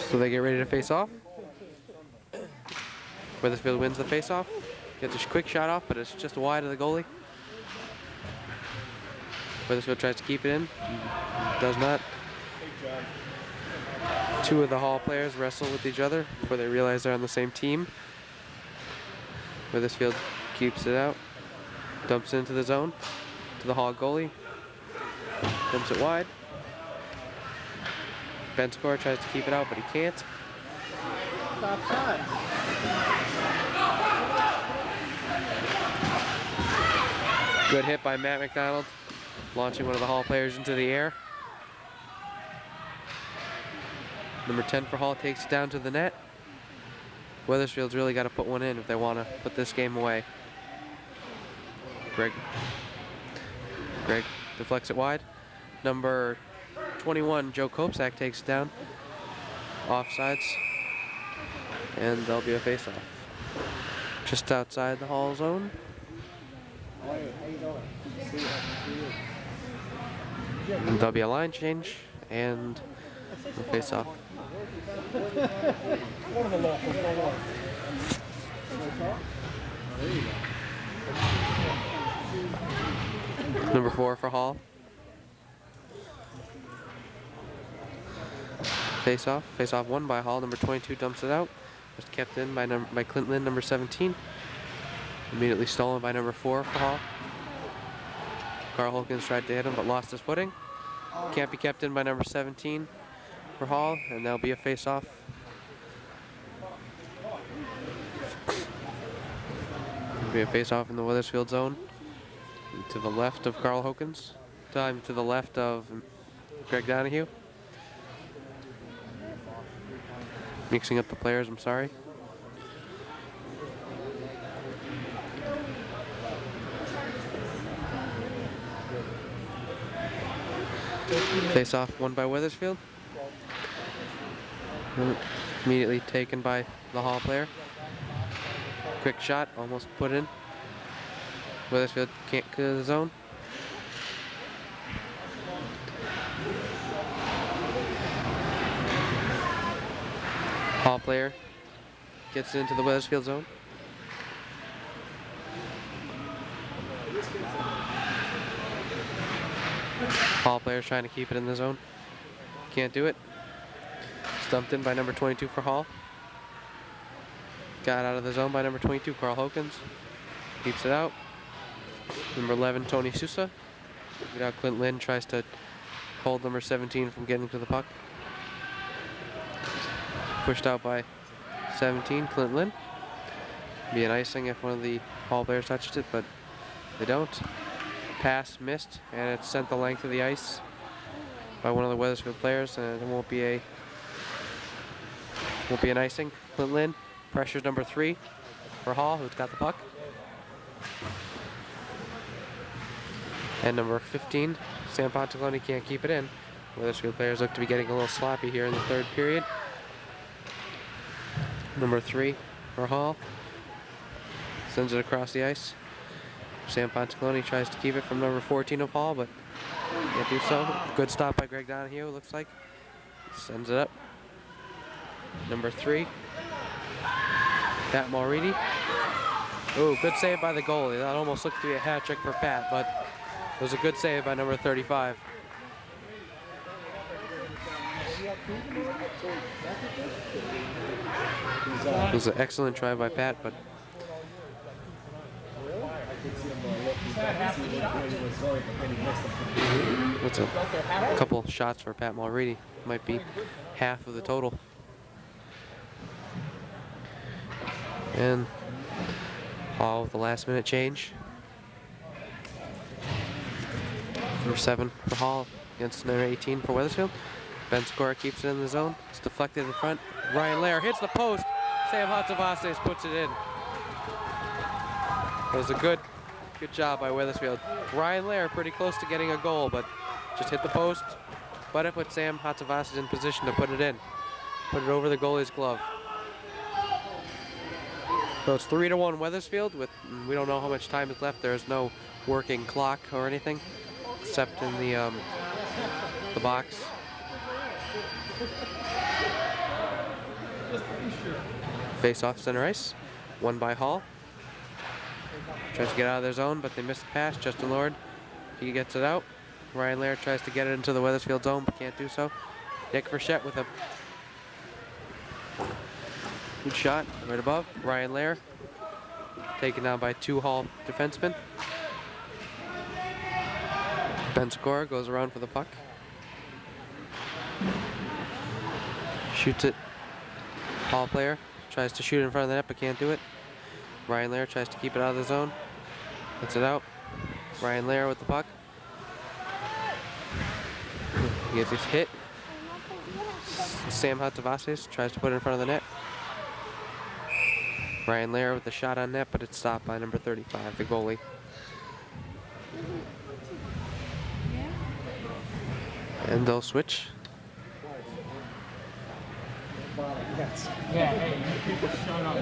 So they get ready to face off. Wethersfield wins the face off. Gets a quick shot off, but it's just wide of the goalie. Wethersfield tries to keep it in. Does not. 2 of the Hall players wrestle with each other before they realize they're on the same team. Wethersfield keeps it out. Dumps it into the zone. To the Hall goalie. Dumps it wide. Ben Score tries to keep it out, but he can't. Stop shot. Good hit by Matt McDonald, launching one of the Hall players into the air. Number 10 for Hall takes it down to the net. Wethersfield's really got to put one in if they want to put this game away. Greg deflects it wide. Number 21, Joe Kopsak, takes it down. Offsides. And there'll be a face-off. Just outside the Hall zone. And there'll be a line change and a face-off. Number 4 for Hall. Face off won by Hall. Number 22 dumps it out. Was kept in by Clint Lynn, number 17. Immediately stolen by number 4 for Hall. Carl Holkins tried to hit him but lost his footing. Can't be kept in by number 17 for Hall, and there'll be a face-off. There'll be a face-off in the Wethersfield zone. To the left of Carl Holkins. To the left of Greg Donahue. Mixing up the players, I'm sorry. Face-off won by Wethersfield. Immediately taken by the Hall player. Quick shot, almost put in. Wethersfield can't clear the zone. Hall player gets into the Wethersfield zone. Hall player's trying to keep it in the zone. Can't do it. Stumped in by number 22 for Hall. Got out of the zone by number 22, Carl Holkins. Keeps it out. Number 11, Tony Sousa. Now Clint Lynn tries to hold number 17 from getting to the puck. Pushed out by 17, Clint Lynn. Be an icing if one of the Hall players touched it, but they don't. Pass missed, and it's sent the length of the ice by one of the Wethersfield players, and it won't be an icing. Clint Lynn pressures number 3 for Hall, who's got the puck. And number 15, Sam Ponticloni, can't keep it in. Wethersfield players look to be getting a little sloppy here in the third period. Number 3 for Hall. Sends it across the ice. Sam Ponticloni tries to keep it from number 14 of Hall, but can't do so. Good stop by Greg Donahue, looks like. Sends it up. Number 3, Pat Mulready. Ooh, good save by the goalie. That almost looked to be a hat trick for Pat, but it was a good save by number 35. It was an excellent try by Pat, but that's a couple shots for Pat Mulready. Might be half of the total. And Hall with the last minute change. Number 7 for Hall against number 18 for Wethersfield. Ben Skora keeps it in the zone. It's deflected in front. Ryan Lair hits the post. Sam Hatzavastes puts it in. It was a good job by Wethersfield. Ryan Lair pretty close to getting a goal, but just hit the post. But it put Sam Hatzavastes in position to put it in. Put it over the goalie's glove. So it's 3-1 Wethersfield. We don't know how much time is left. There's no working clock or anything, except in the box. Face off center ice, won by Hall. Tries to get out of their zone, but they missed the pass. Justin Lord, he gets it out. Ryan Lair tries to get it into the Wethersfield zone, but can't do so. Nick Frechette with a good shot right above. Ryan Lair taken down by 2 Hall defensemen. Ben Skora goes around for the puck. Shoots it. Hall player tries to shoot in front of the net but can't do it. Ryan Lair tries to keep it out of the zone. Gets it out. Ryan Lair with the puck. He gets his hit. Sam Hatzavastes tries to put it in front of the net. Ryan Lair with the shot on net, but it's stopped by number 35, the goalie. And they'll switch. Yeah, hey, you people shut up.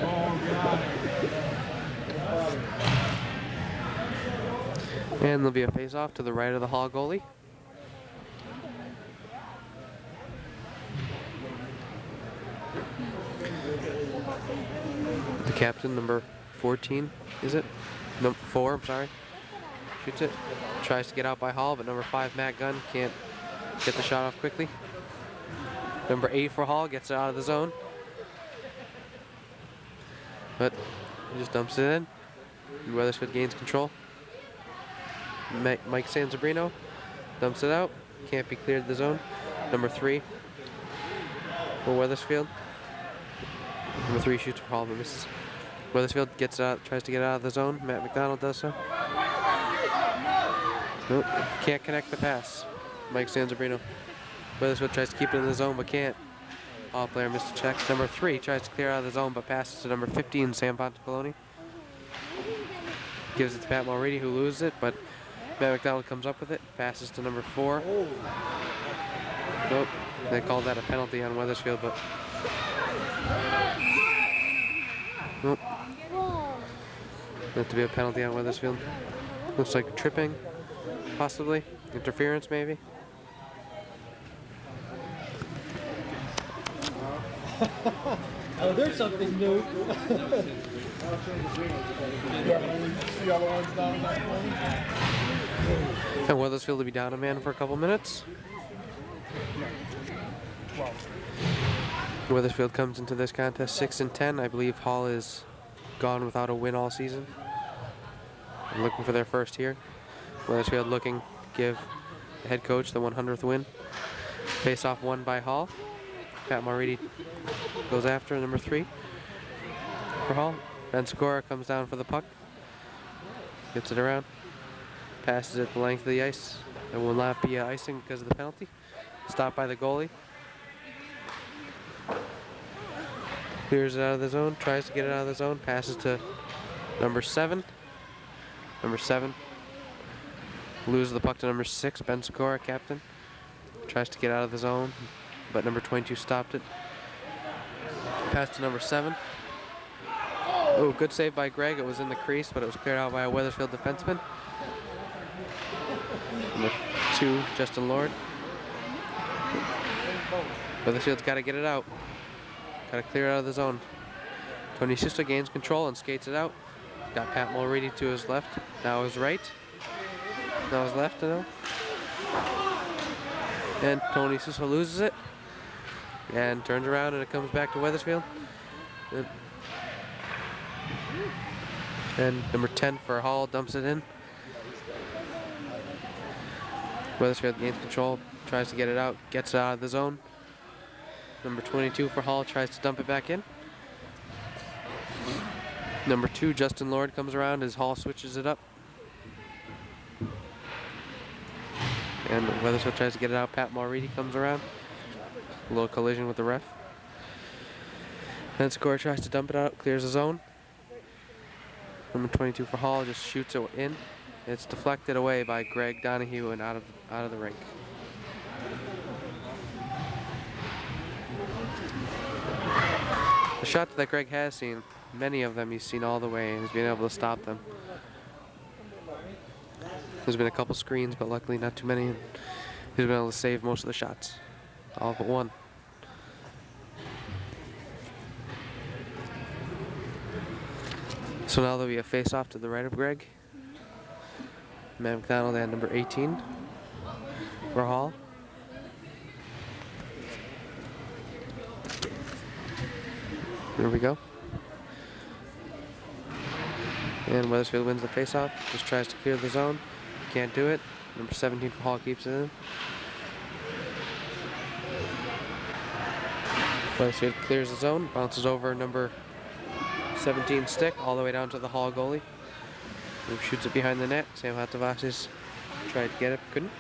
And there'll be a face-off to the right of the Hall goalie. The captain, number 14, is it? No, 4, I'm sorry. Shoots it. Tries to get out by Hall, but number 5, Matt Gunn, can't get the shot off quickly. Number 8 for Hall gets it out of the zone. But he just dumps it in. And Wethersfield gains control. Mike Sansabrino dumps it out. Can't be cleared the zone. Number 3 for Wethersfield. Number 3 shoots for Hall, but misses. Wethersfield gets out, tries to get out of the zone. Matt McDonald does so. Nope, can't connect the pass. Mike Sansabrino. Wethersfield tries to keep it in the zone, but can't. Hall player missed a check. Number 3 tries to clear out of the zone, but passes to number 15, Sam Pontecoloni. Gives it to Pat Mulready, who loses it, but Matt McDonald comes up with it. Passes to number 4. Nope, they called that a penalty on Wethersfield, but nope. Meant to be a penalty on Wethersfield. Looks like tripping, possibly. Interference, maybe. Oh, there's something new. And Wethersfield will be down a man for a couple minutes. Wethersfield comes into this contest 6-10. I believe Hall is gone without a win all season. I'm looking for their first here. Wethersfield looking to give the head coach the 100th win. Face off won by Hall. Pat Mulready goes after number 3 for Hall. Ben Sikora comes down for the puck. Gets it around. Passes it the length of the ice. There will not be icing because of the penalty. Stopped by the goalie. Clears it out of the zone. Tries to get it out of the zone. Passes to number 7. Number 7 loses the puck to number 6, Ben Sikora, captain. Tries to get out of the zone, but number 22 stopped it. Pass to number 7. Oh, good save by Greg. It was in the crease, but it was cleared out by a Wethersfield defenseman. Number 2, Justin Lord. Wethersfield's got to get it out. Got to clear it out of the zone. Tony Sisto gains control and skates it out. Got Pat Mulready to his left, now his right. Now his left, now. And Tony Sisto loses it. And turns around and it comes back to Wethersfield. And number 10 for Hall dumps it in. Wethersfield gains control, tries to get it out, gets it out of the zone. Number 22 for Hall tries to dump it back in. Number 2, Justin Lord, comes around as Hall switches it up. And Wethersfield tries to get it out. Pat Mulready comes around. A little collision with the ref. Then Sikora tries to dump it out, clears the zone. Number 22 for Hall just shoots it in. It's deflected away by Greg Donahue and out of the rink. The shots that Greg has seen, many of them he's seen all the way and he's been able to stop them. There's been a couple screens, but luckily not too many. He's been able to save most of the shots, all but one. So now there'll be a face-off to the right of Greg. Matt McDonald and number 18 for Hall. There we go. And Wethersfield wins the face-off. Just tries to clear the zone. Can't do it. Number 17 for Hall keeps it in. Wethersfield clears the zone. Bounces over number 17 stick all the way down to the Hall goalie. Who shoots it behind the net. Sam Hatavasis tried to get it, couldn't.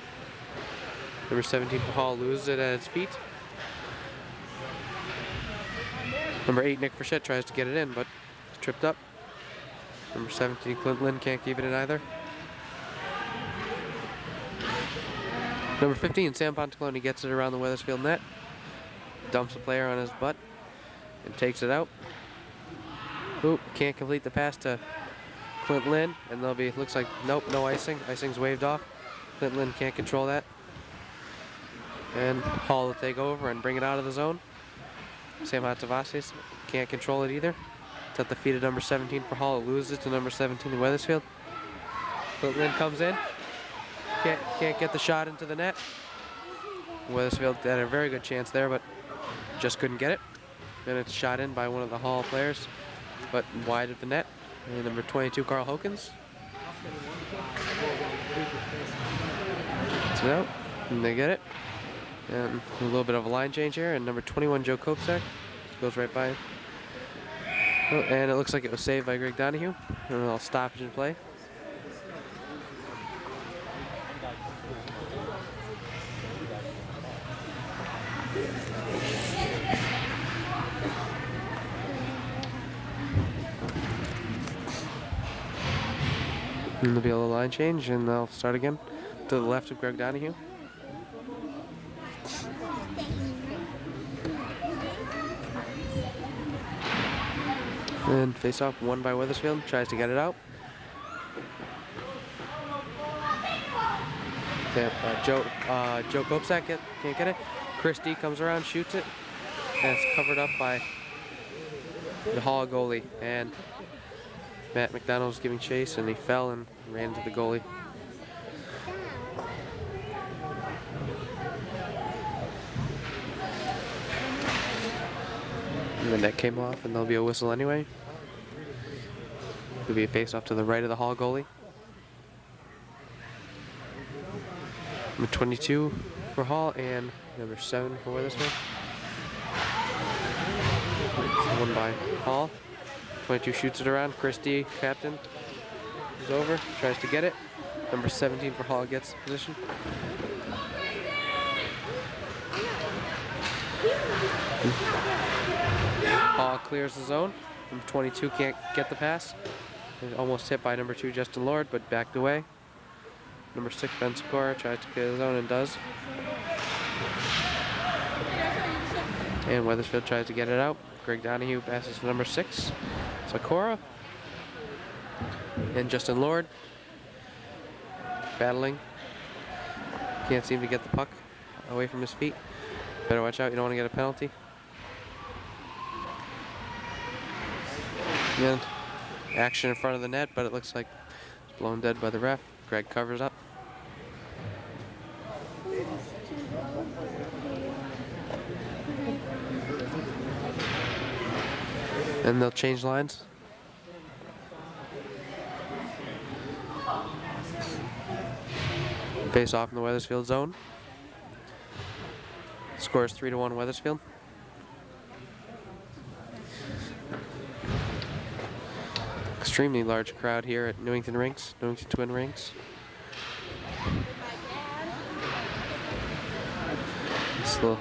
Number 17 for Hall loses it at his feet. Number 8, Nick Frechette, tries to get it in, but it's tripped up. Number 17, Clint Lynn, can't keep it in either. Number 15, Sam Pontecoloni, gets it around the Wethersfield net. Dumps the player on his butt and takes it out. Oop, can't complete the pass to Clint Lynn, and there'll be, looks like, nope, no icing. Icing's waved off. Clint Lynn can't control that. And Hall will take over and bring it out of the zone. Sam Hatavasis can't control it either. It's at the feet of number 17 for Hall. It loses to number 17 in Wethersfield. Clintland comes in. Can't get the shot into the net. Wethersfield had a very good chance there, but just couldn't get it. Then it's shot in by one of the Hall players, but wide of the net. And number 22, Carl Hokins. It's out, and they get it. And a little bit of a line change here, and number 21, Joe Kopsak, goes right by him. Oh, and it looks like it was saved by Greg Donahue. And a little stoppage in play. And there'll be a little line change, and they'll start again to the left of Greg Donahue. And face off, won by Wethersfield, tries to get it out. Joe Kopsak can't get it. Christie comes around, shoots it, and it's covered up by the Hall goalie. And Matt McDonald was giving chase, and he fell and ran into the goalie. And the net came off, and there'll be a whistle anyway. It'll be a face-off to the right of the Hall goalie. Number 22 for Hall and number 7 for Wethersfield. Won by Hall. 22 shoots it around. Christie, captain, is over, tries to get it. Number 17 for Hall gets the position. Hall clears the zone. Number 22 can't get the pass. Almost hit by number 2, Justin Lord, but backed away. Number 6, Ben Sikora, tries to clear the zone and does. And Wethersfield tries to get it out. Greg Donahue passes to number 6, Sikora. And Justin Lord battling. Can't seem to get the puck away from his feet. Better watch out, you don't want to get a penalty. And action in front of the net, but it looks like it's blown dead by the ref. Greg covers up. And they'll change lines. Face off in the Wethersfield zone. Score is 3-1 Wethersfield. Extremely large crowd here at Newington Rinks, Newington Twin Rinks. Just a little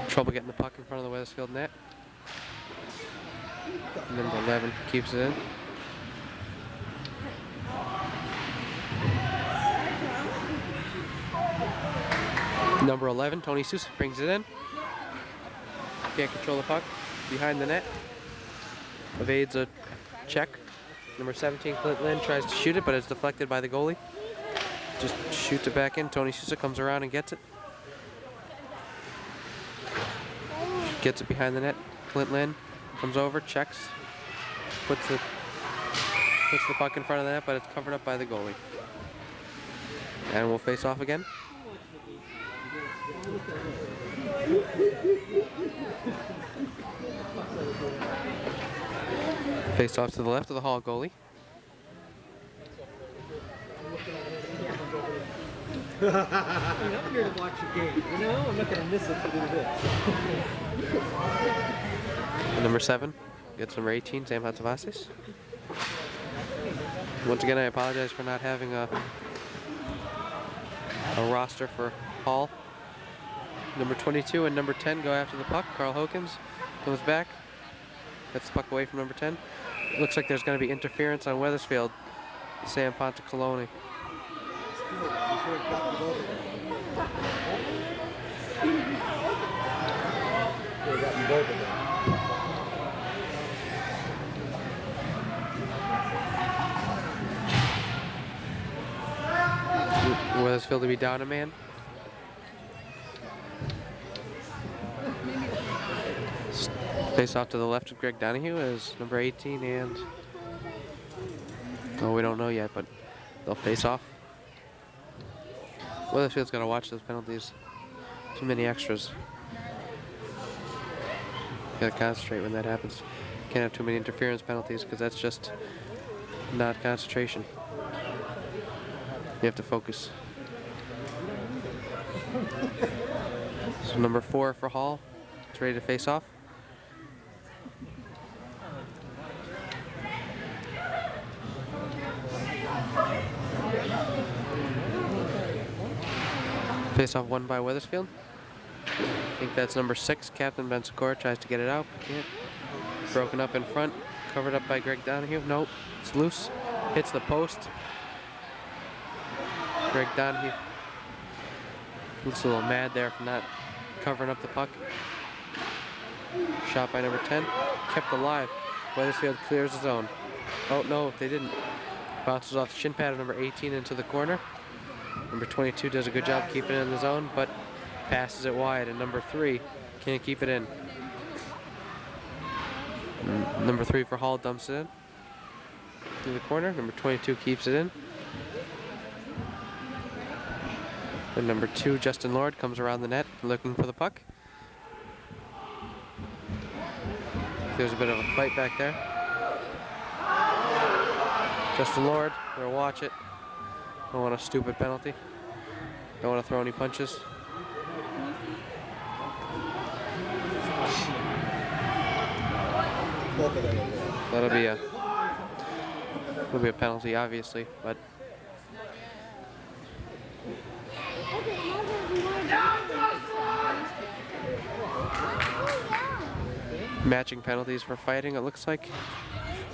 trouble getting the puck in front of the Wethersfield net. And number 11 keeps it in. Number 11, Tony Sousa, brings it in. Can't control the puck behind the net. Evades a check. Number 17, Clint Lynn, tries to shoot it, but it's deflected by the goalie. Just shoots it back in. Tony Sousa comes around and gets it. Gets it behind the net. Clint Lynn comes over, checks, puts the puck in front of the net, but it's covered up by the goalie. And we'll face off again. Face off to the left of the Hall goalie. I'm here to watch a game. You know, I'm not going to miss it to do this. Number 7 gets number 18, Sam Hatzavasis. Once again, I apologize for not having a roster for Hall. Number 22 and number 10 go after the puck. Carl Hokins comes back. Gets the puck away from number 10. It looks like there's going to be interference on Wethersfield. Sam Pontecalone. Wethersfield to be down a man. Face off to the left of Greg Donahue as number 18 and, oh, we don't know yet, but They'll face off. Wethersfield's got to watch those penalties. Too many extras. Got to concentrate when that happens. Can't have too many interference penalties because that's just not concentration. You have to focus. So number 4 for Hall. It's ready to face off. Face off won by Wethersfield. I think that's number 6. Captain Bensacor tries to get it out. Can't. Broken up in front. Covered up by Greg Donahue. Nope. It's loose. Hits the post. Greg Donahue looks a little mad there for not covering up the puck. Shot by number 10. Kept alive. Wethersfield clears the zone. Oh, no, they didn't. Bounces off the shin pad of number 18 into the corner. Number 22 does a good job keeping it in the zone, but passes it wide, and number 3 can't keep it in. Number 3 for Hall dumps it in the corner. Number 22 keeps it in. And number 2, Justin Lord, comes around the net looking for the puck. There's a bit of a fight back there. Justin Lord, better watch it. Don't want a stupid penalty. Don't want to throw any punches. That'll be a penalty, obviously, but matching penalties for fighting, it looks like.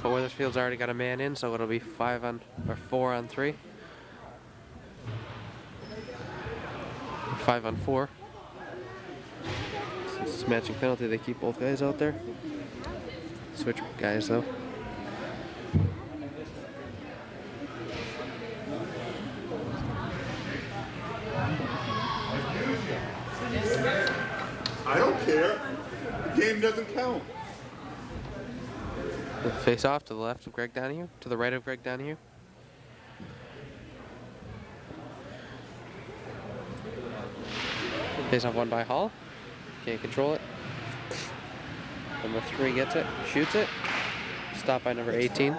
But Wethersfield's already got a man in, so it'll be 4 on 3. 5 on 4. Since it's matching penalty, they keep both guys out there. Switch guys though. I don't care. The game doesn't count. Face off to the left of Greg Donahue, to the right of Greg Donahue. Face off won by Hall. Can't control it. Number 3 gets it, shoots it. Stopped by number 18.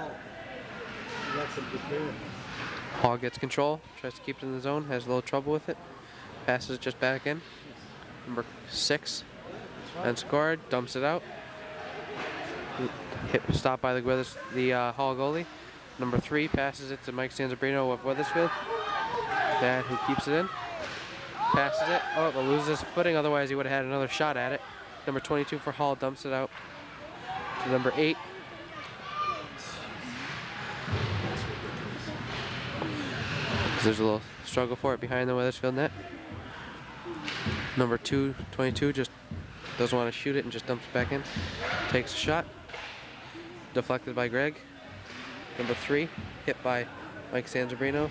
Hall gets control, tries to keep it in the zone, has a little trouble with it. Passes it just back in. Number 6, and scored, dumps it out. Stopped by the Hall goalie. Number 3 passes it to Mike Sanzabrino of Wethersfield. Dad, who keeps it in. Passes it. Oh, but loses his footing. Otherwise, he would have had another shot at it. Number 22 for Hall dumps it out to number 8. There's a little struggle for it behind the Wethersfield net. Number 22 just doesn't want to shoot it and just dumps it back in. Takes a shot. Deflected by Greg. Number 3 hit by Mike Sanzabrino.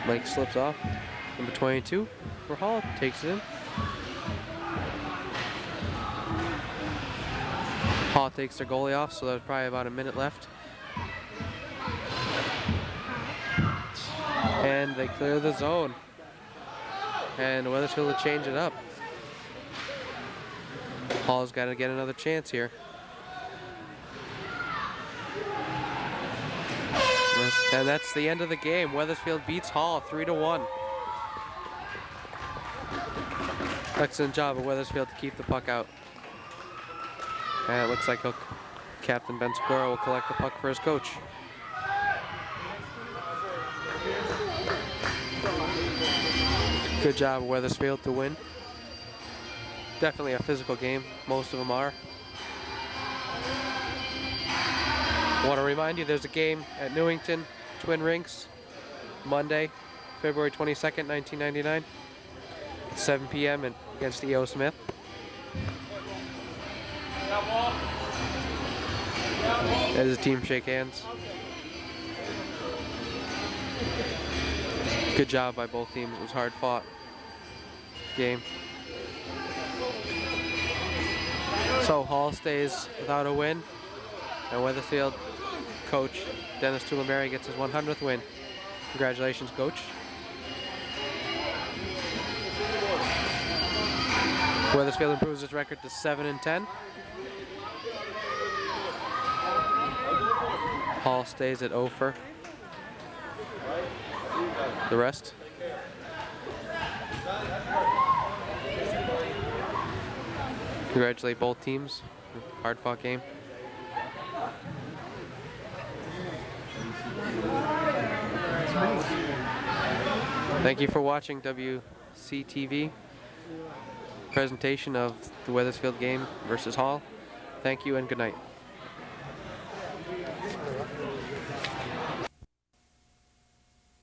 Mike slips off. Number 22 for Hall takes it in. Hall takes their goalie off, so there's probably about a minute left. And they clear the zone. And Wethersfield will change it up. Hall's got to get another chance here. And that's the end of the game. Wethersfield beats Hall 3-1. Excellent job of Wethersfield to keep the puck out. And it looks like Captain Bensacor will collect the puck for his coach. Good job of Wethersfield to win. Definitely a physical game. Most of them are. I want to remind you there's a game at Newington Twin Rinks Monday, February 22nd, 1999. 7 p.m. against E.O. Smith. As the team shake hands. Good job by both teams. It was hard fought game. So Hall stays without a win, and Wethersfield coach Dennis Tulimeri gets his 100th win. Congratulations, coach. Wethersfield improves its record to 7-10. Hall stays at 0 for the rest. Congratulate both teams. Hard-fought game. Thank you for watching WCTV presentation of the Wethersfield game versus Hall. Thank you and good night.